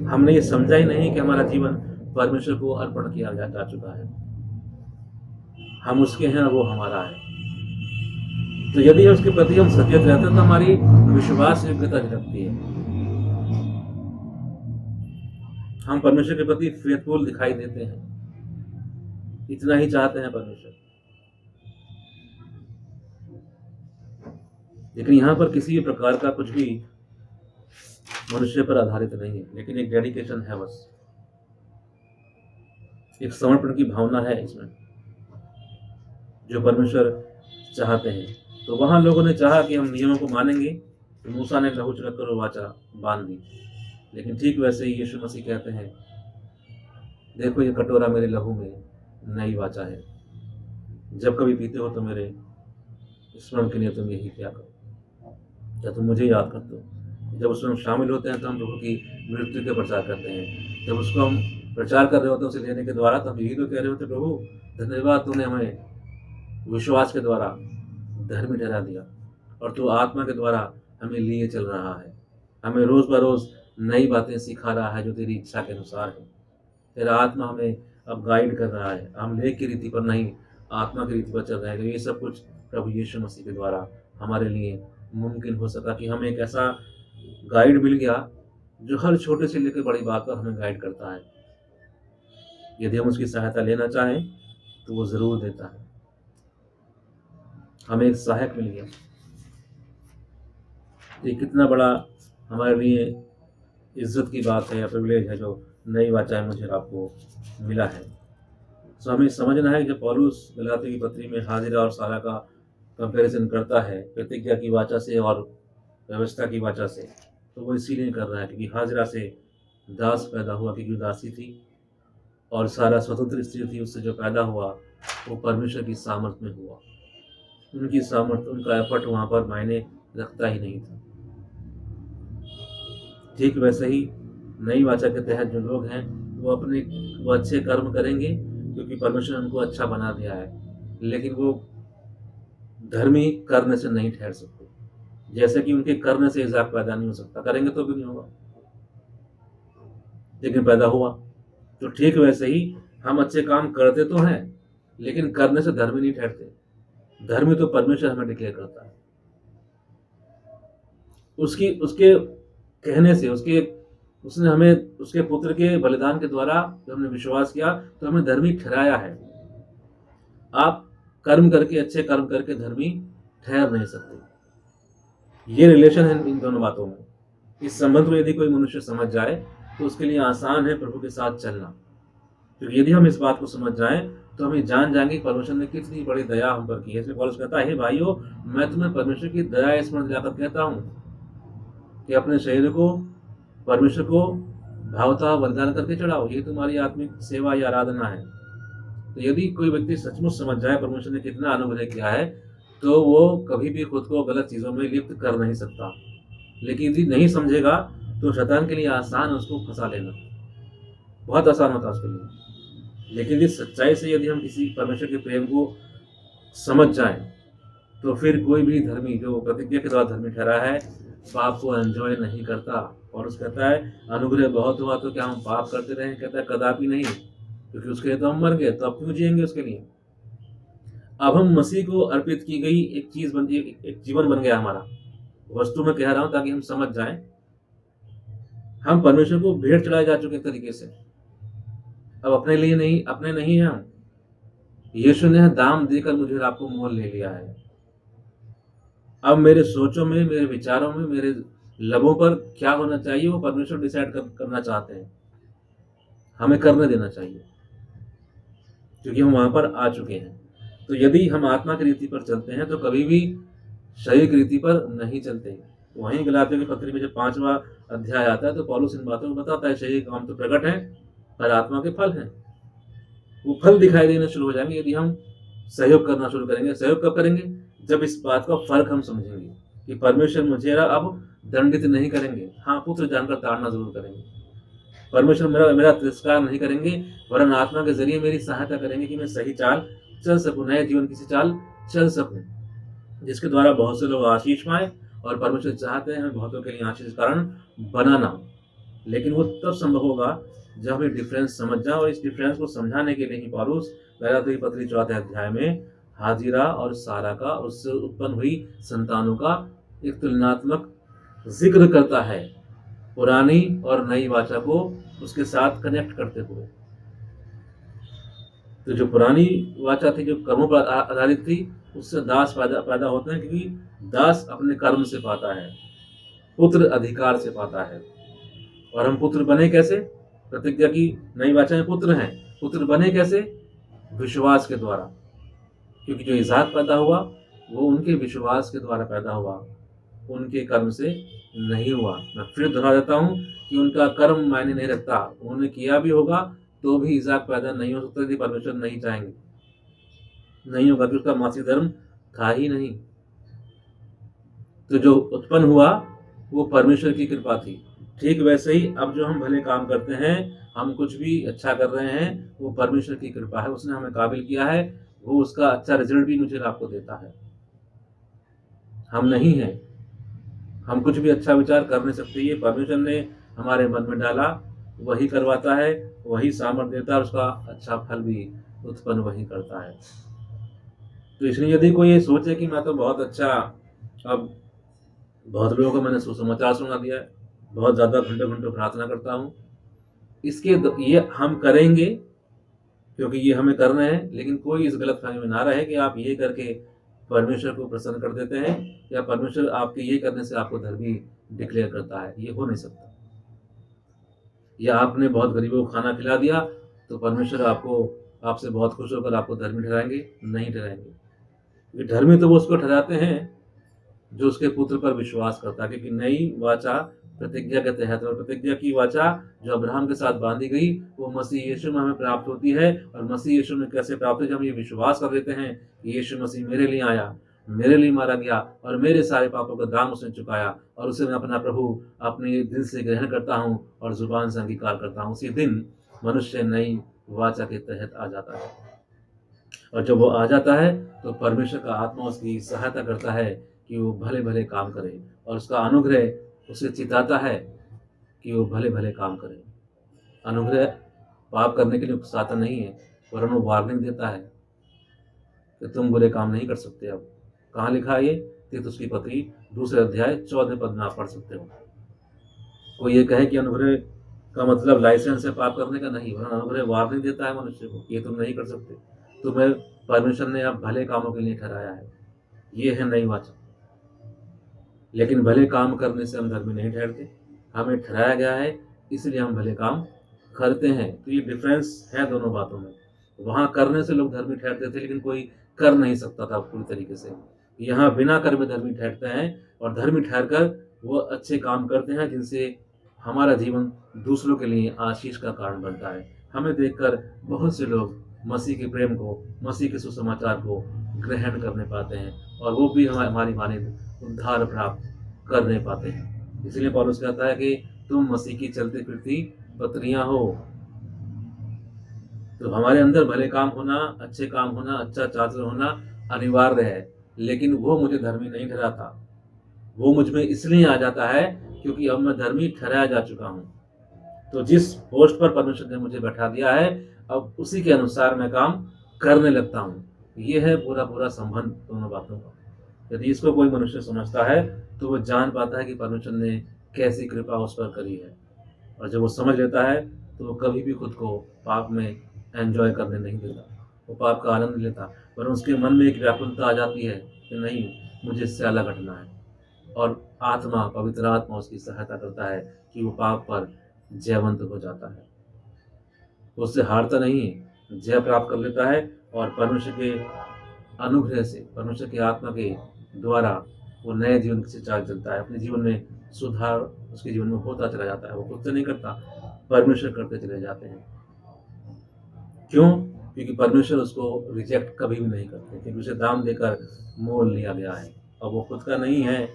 हमने ये समझा ही नहीं कि हमारा जीवन परमेश्वर को अर्पण किया जा चुका है। हम उसके हैं और वो हमारा है। तो यदि उसके प्रति हम सचेत रहते हैं तो हमारी विश्वास योग्यता झलकती है। हम परमेश्वर के प्रति फेथफुल दिखाई देते हैं। इतना ही चाहते हैं परमेश्वर। लेकिन यहाँ पर किसी भी प्रकार का कुछ भी मनुष्य पर आधारित नहीं है, लेकिन एक डेडिकेशन है, बस एक समर्पण की भावना है इसमें जो परमेश्वर चाहते हैं। तो वहां लोगों ने चाहा कि हम नियमों को मानेंगे, तो मूसा ने लहू चढ़क कर वाचा बांध दी। लेकिन ठीक वैसे ही यीशु मसीह कहते हैं, देखो ये कटोरा मेरे लहू में नई वाचा है, जब कभी पीते हो तो मेरे स्मरण के लिए तुम यही क्या करो, या तुम मुझे याद करते हो। जब उसमें हम शामिल होते हैं तो हम प्रभु की मृत्यु का प्रचार करते हैं। जब उसको हम प्रचार कर रहे होते हैं उसे लेने के द्वारा, तो हम यही तो कह रहे होते, प्रभु धन्यवाद, तूने हमें विश्वास के द्वारा धर्मी ठहरा दिया और तू आत्मा के द्वारा हमें लिए चल रहा है, हमें रोज बरोज नई बातें सिखा रहा है जो तेरी इच्छा के अनुसार है। तेरा आत्मा हमें अब गाइड कर रहा है, हम लेख की रीति पर नहीं आत्मा की रीति पर चल रहे हैं। तो ये सब कुछ प्रभु यीशु मसीह के द्वारा हमारे लिए मुमकिन हो सका कि हमें एक ऐसा गाइड मिल गया जो हर छोटे से लेकर बड़ी बात पर हमें गाइड करता है। यदि हम उसकी सहायता लेना चाहें तो वो जरूर देता है। हमें एक सहायक मिल गया। ये कितना बड़ा हमारे लिए इज्जत की बात है या प्रिविलेज है जो नई वाचा मुझे आपको मिला है। तो हमें समझना है कि जब पौलुस गलातियों की पत्री में हाजिरा और सारा का कंपैरिजन करता है प्रतिज्ञा की वाचा से और व्यवस्था की वाचा से, तो वो इसीलिए कर रहा है क्योंकि हाजिरा से दास पैदा हुआ क्योंकि दासी थी, और सारा स्वतंत्र स्त्री थी, उससे जो पैदा हुआ वो परमेश्वर की सामर्थ में हुआ। उनकी सामर्थ, उनका एफर्ट वहाँ पर मायने रखता ही नहीं था। ठीक वैसे ही नई वाचा के तहत जो लोग हैं वो अच्छे कर्म करेंगे क्योंकि परमेश्वर ने उनको अच्छा बना दिया है, लेकिन वो धर्मी करने से नहीं ठहर सकते। जैसे कि उनके करने से इज़ाक पैदा नहीं हो सकता, करेंगे तो भी नहीं होगा, लेकिन पैदा हुआ। तो ठीक वैसे ही हम अच्छे काम करते तो हैं, लेकिन करने से धर्मी नहीं ठहरते। धर्मी तो परमेश्वर हमें डिक्लेयर करता है, उसके कहने से, उसने हमें उसके पुत्र के बलिदान के द्वारा जब हमने विश्वास किया तो हमें धर्मी ठहराया है। आप कर्म करके, अच्छे कर्म करके धर्मी ठहर नहीं सकते। ये रिलेशन है इन दोनों बातों में। इस संबंध में यदि कोई मनुष्य समझ जाए तो उसके लिए आसान है प्रभु के साथ चलना, क्योंकि यदि हम इस बात को समझ जाएं तो हमें जान जाएंगे परमेश्वर ने कितनी बड़ी दया हम पर की है। इसलिए पौलुस कहता है, हे भाइयों, मैं तुम्हें परमेश्वर की दया स्मरण दिलाकर कहता हूँ कि अपने शरीर को परमेश्वर को भावता बलिदान करके चढ़ाओ, ये तुम्हारी आत्मिक सेवा या आराधना है। तो यदि कोई व्यक्ति सचमुच समझ जाए परमेश्वर ने कितना अनुग्रह किया है, तो वो कभी भी खुद को गलत चीजों में लिप्त कर नहीं सकता। लेकिन यदि नहीं समझेगा तो शैतान के लिए आसान है उसको फंसा लेना, बहुत आसान होता है उसके लिए। लेकिन इस सच्चाई से यदि हम किसी परमेश्वर के प्रेम को समझ जाएं तो फिर कोई भी धर्मी जो प्रतिज्ञा के द्वारा धर्मी ठहरा है पाप को एंजॉय नहीं करता। और उस कहता है अनुग्रह बहुत हुआ तो क्या हम पाप करते रहे? कहता है कदापि नहीं, क्योंकि उसके लिए तो हम मर गए, तो अब क्यों जिएंगे उसके लिए? अब हम मसीह को अर्पित की गई एक जीवन बन गया हमारा। वस्तु में कह रहा हूं ताकि हम समझ जाएं, हम परमेश्वर को भेंट चढ़ाए जा चुके तरीके से। अब अपने लिए नहीं, अपने नहीं है हम, यीशु ने दाम देकर मुझे और आपको मोल ले लिया है। अब मेरे सोचों में, मेरे विचारों में, मेरे लबों पर क्या होना चाहिए वो परमेश्वर डिसाइड करना चाहते हैं, हमें करने देना चाहिए, क्योंकि हम वहां पर आ चुके हैं। तो यदि हम आत्मा की रीति पर चलते हैं तो कभी भी शरीर की रीति पर नहीं चलते। वहीं गलातियों की पत्री में जब 5वां अध्याय आता है तो पौलुस इन बातों को बताता है, शरीर काम तो प्रकट है पर आत्मा के फल हैं। वो फल दिखाई देने शुरू हो जाएंगे यदि हम सहयोग करना शुरू करेंगे। सहयोग कब करेंगे? जब इस बात का फर्क हम समझेंगे कि परमेश्वर मुझे अब दंडित नहीं करेंगे, हाँ पुत्र जानकर ताड़ना जरूर करेंगे। परमेश्वर मेरा तिरस्कार नहीं करेंगे, वरन आत्मा के जरिए मेरी सहायता करेंगे कि मैं सही चाल चल सकूं, नए जीवन की चाल चल सकूं, जिसके द्वारा बहुत से लोग आशीष पाए। और परमेश्वर चाहते हैं हमें बहुतों के लिए आशीष कारण बनाना, लेकिन वो तब संभव होगा जब हमें डिफरेंस समझ जाए। और इस डिफरेंस को समझाने के लिए ही पौलुस गलातियों की पत्री 4 अध्याय में हाजिरा और सारा का, उससे उत्पन्न हुई संतानों का एक तुलनात्मक जिक्र करता है, पुरानी और नई वाचा को उसके साथ कनेक्ट करते हुए। तो जो पुरानी वाचा थी, जो कर्मों पर आधारित थी, उससे दास पैदा पैदा होते हैं, क्योंकि दास अपने कर्म से पाता है, पुत्र अधिकार से पाता है। और हम पुत्र बने कैसे? प्रतिज्ञा की नई वाचा में पुत्र हैं। पुत्र बने कैसे? विश्वास के द्वारा, क्योंकि जो इसहाक पैदा हुआ वो उनके विश्वास के द्वारा पैदा हुआ, उनके कर्म से नहीं हुआ। मैं फिर दोहरा देता हूँ कि उनका कर्म मायने नहीं रखता, उन्होंने किया भी होगा तो भी इसहाक पैदा नहीं हो सकता यदि परमेश्वर नहीं चाहेंगे, नहीं होगा, क्योंकि उसका मासिक धर्म था ही नहीं। तो जो उत्पन्न हुआ वो परमेश्वर की कृपा थी। ठीक वैसे ही अब जो हम भले काम करते हैं, हम कुछ भी अच्छा कर रहे हैं, वो परमेश्वर की कृपा है, उसने हमें काबिल किया है, वो उसका अच्छा रिजल्ट भी मुझे आपको देता है। हम नहीं हैं, हम कुछ भी अच्छा विचार कर नहीं सकते, ये परमेश्वर ने हमारे मन में डाला, वही करवाता है, वही सामर्थ्य देता है, उसका अच्छा फल भी उत्पन्न वही करता है। तो इसलिए यदि कोई ये सोचे कि मैं तो बहुत अच्छा, अब बहुत लोगों को मैंने सुसमाचार सुना दिया है, बहुत ज़्यादा घंटों-घंटों प्रार्थना करता हूँ, ये हम करेंगे क्योंकि ये हमें करना है, लेकिन कोई इस गलतफ़हमी में ना रहे कि आप ये करके परमेश्वर को प्रसन्न कर देते हैं या परमेश्वर आपके ये करने से आपको धर्मी डिक्लेयर करता है, ये हो नहीं सकता। या आपने बहुत गरीबों को खाना खिला दिया तो परमेश्वर आपसे बहुत खुश होकर आपको धर्मी ठहराएँगे? नहीं ठहराएँगे। ये धर्मी तो वो उसको ठहराते हैं जो उसके पुत्र पर विश्वास करता है, क्योंकि नई वाचा प्रतिज्ञा के तहत, और प्रतिज्ञा की वाचा जो अब्राहम के साथ बांधी गई वो मसीह यीशु में हमें प्राप्त होती है। और मसीह यीशु में कैसे प्राप्त हुई? जब हम ये विश्वास कर लेते हैं कि यीशु मसीह मेरे लिए आया, मेरे लिए मारा गया और मेरे सारे पापों का दाम उसने चुकाया, और उसे मैं अपना प्रभु अपने दिल से ग्रहण करता हूँ और जुबान से अंगीकार करता हूँ, उसी दिन मनुष्य नई वाचा के तहत आ जाता है। और जब वो आ जाता है तो परमेश्वर का आत्मा उसकी सहायता करता है कि वो भले-भले काम करे, और उसका अनुग्रह उसे चिताता है कि वो भले-भले काम करे। अनुग्रह पाप करने के लिए उकसाता नहीं है, वरन वो वार्निंग देता है कि तुम बुरे काम नहीं कर सकते अब। कहाँ लिखा है ये? तीतुस की पत्री 2 अध्याय 14 पद में आप पढ़ सकते हो। कोई ये कहे कि अनुग्रह का मतलब लाइसेंस है पाप करने का? नहीं, वरन अनुग्रह वार्निंग देता है मनुष्य को, ये तुम नहीं कर सकते। तुम्हें परमेश्वर ने अब भले कामों के लिए ठहराया है। ये है नई वाचा। लेकिन भले काम करने से हम धर्मी नहीं ठहरते, हमें ठहराया गया है इसलिए हम भले काम करते हैं। तो ये डिफरेंस है दोनों बातों में। वहाँ करने से लोग धर्मी ठहरते थे, लेकिन कोई कर नहीं सकता था पूरी तरीके से। यहाँ बिना कर्म धर्मी ठहरते हैं, और धर्मी ठहरकर वो अच्छे काम करते हैं जिनसे हमारा जीवन दूसरों के लिए आशीष का कारण बनता है। हमें देखकर बहुत से लोग मसीह के प्रेम को, मसीह के सुसमाचार को ग्रहण करने पाते हैं, और वो भी हमारी मानिंद उद्धार प्राप्त कर नहीं पाते हैं। इसलिए पौलुस कहता है कि तुम मसीह की चलती फिरती पत्रियां हो। तो हमारे अंदर भले काम होना, अच्छे काम होना, अच्छा चारित्र होना अनिवार्य है, लेकिन वो मुझे धर्मी नहीं ठहराता। वो मुझ में इसलिए आ जाता है क्योंकि अब मैं धर्मी ठहराया जा चुका हूँ। तो जिस पोस्ट पर परमेश्वर ने मुझे बैठा दिया है, अब उसी के अनुसार मैं काम करने लगता हूँ। ये है पूरा संबंध दोनों बातों का। यदि इसको कोई मनुष्य समझता है तो वो जान पाता है कि परमेश्वर ने कैसी कृपा उस पर करी है, और जब वो समझ लेता है तो वो कभी भी खुद को पाप में एंजॉय करने नहीं देता, वो पाप का आनंद लेता, पर उसके मन में एक व्याकुलता आ जाती है कि नहीं, मुझे इससे अलग हटना है। और आत्मा, पवित्र आत्मा उसकी सहायता करता है कि वो पाप पर जयवंत हो जाता है। वो उससे हारता नहीं है, जय प्राप्त कर लेता है, और परमेश्वर के अनुग्रह से, परमेश्वर की आत्मा के द्वारा वो नए जीवन से चाल चलता है। अपने जीवन में सुधार उसके जीवन में होता चला जाता है। वो खुद से नहीं करता, परमेश्वर करते चले जाते हैं। क्यों? क्योंकि परमेश्वर उसको रिजेक्ट कभी भी नहीं करते, क्योंकि उसे दाम देकर मोल लिया गया है, और वो खुद का नहीं है,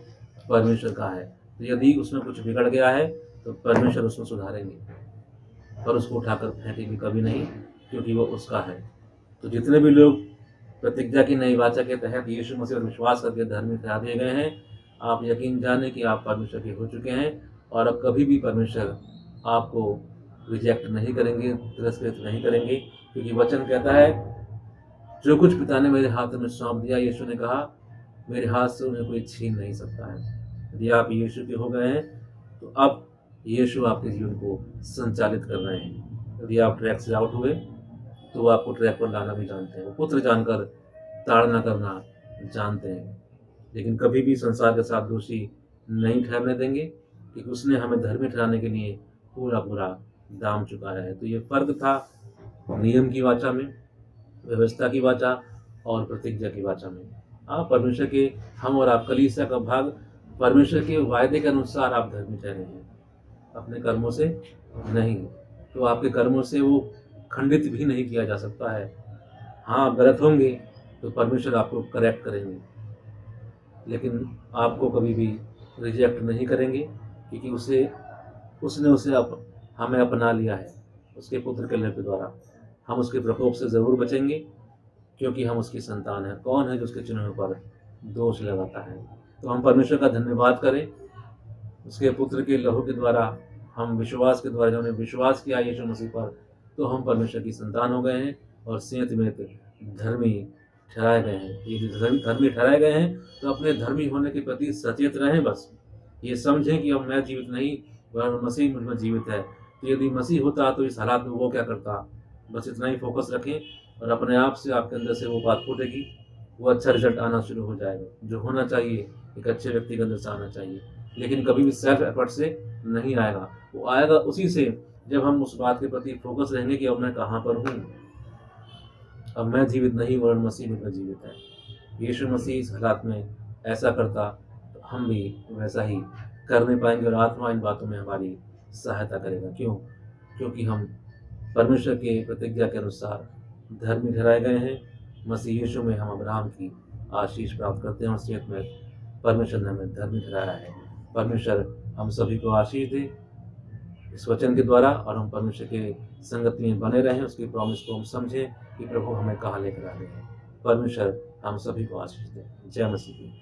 परमेश्वर का है। तो यदि उसमें कुछ बिगड़ गया है तो परमेश्वर उसको सुधारेंगे, पर उसको उठाकर फेंकेंगे कभी नहीं, क्योंकि वो उसका है। तो जितने भी लोग प्रतिज्ञा की नई वाचा के तहत यीशु मसीह पर विश्वास करके धर्मी ठहरा दिए गए हैं, आप यकीन जानें कि आप परमेश्वर के हो चुके हैं, और अब कभी भी परमेश्वर आपको रिजेक्ट नहीं करेंगे, तिरस्कृत नहीं करेंगे, क्योंकि वचन कहता है, जो कुछ पिता ने मेरे हाथ में सौंप दिया, यीशु ने कहा, मेरे हाथ से उन्हें कोई छीन नहीं सकता है। यदि आप यीशु के हो गए हैं तो अब यीशु आपके जीवन को संचालित कर रहे हैं। यदि आप ट्रैक से आउट हुए तो वो आपको ट्रैक पर लाना भी जानते हैं। वो पुत्र जानकर ताड़ना करना जानते हैं, लेकिन कभी भी संसार के साथ दोषी नहीं ठहरने देंगे, क्योंकि उसने हमें धर्मी ठहराने के लिए पूरा-पूरा दाम चुकाया है। तो ये फ़र्क था नियम की वाचा में, व्यवस्था की वाचा और प्रतिज्ञा की वाचा में। परमेश्वर के हम और आप कलीसिया का भाग, परमेश्वर के वायदे के अनुसार आप धर्मी ठहरे हैं, अपने कर्मों से नहीं। तो आपके कर्मों से वो खंडित भी नहीं किया जा सकता है। हाँ, आप गलत होंगे तो परमेश्वर आपको करेक्ट करेंगे, लेकिन आपको कभी भी रिजेक्ट नहीं करेंगे, क्योंकि उसने उसे हमें अपना लिया है उसके पुत्र के लहू के द्वारा। हम उसके प्रकोप से ज़रूर बचेंगे, क्योंकि हम उसकी संतान हैं। कौन है जो उसके चुने पर दोष लगाता है? तो हम परमेश्वर का धन्यवाद करें, उसके पुत्र के लहू के द्वारा, हम विश्वास के द्वारा, जिन्होंने विश्वास किया यीशु मसीह पर, तो हम परमेश्वर की संतान हो गए हैं और सेंत धर्मी ठहराए गए हैं। यदि धर्मी ठहराए गए हैं तो अपने धर्मी होने के प्रति सचेत रहें। बस ये समझें कि अब मैं जीवित नहीं, वरन मसीह मुझ में जीवित है। तो यदि मसीह होता तो इस हालात में वो क्या करता? बस इतना ही फोकस रखें और अपने आप से आपके अंदर से वो बात फूटेगी, वो अच्छा रिजल्ट आना शुरू हो जाएगा। जो होना चाहिए एक अच्छे व्यक्ति के अंदर से आना चाहिए, लेकिन कभी भी सेल्फ एफर्ट से नहीं आएगा। वो आएगा उसी से जब हम उस बात के प्रति फोकस रहेंगे कि अब मैं कहाँ पर हूँ, अब मैं जीवित नहीं वरन मसीह मुझ में जीवित है। यीशु मसीह इस हालात में ऐसा करता तो हम भी वैसा ही करने पाएंगे और आत्मा इन बातों में हमारी सहायता करेगा। क्यों? क्योंकि हम परमेश्वर के प्रतिज्ञा के अनुसार धर्मी ठहराए गए हैं। मसीह यीशु में हम अब्राहम की आशीष प्राप्त करते हैं और सेहत में परमेश्वर ने हमें धर्मी ठहराया है। परमेश्वर हम सभी को आशीष दे इस वचन के द्वारा, और हम परमेश्वर के संगति में बने रहें, उसकी प्रॉमिस को हम समझें कि प्रभु हमें कहाँ लेकर आ रहे हैं। परमेश्वर हम सभी को आशीष दे। जय मसीह की।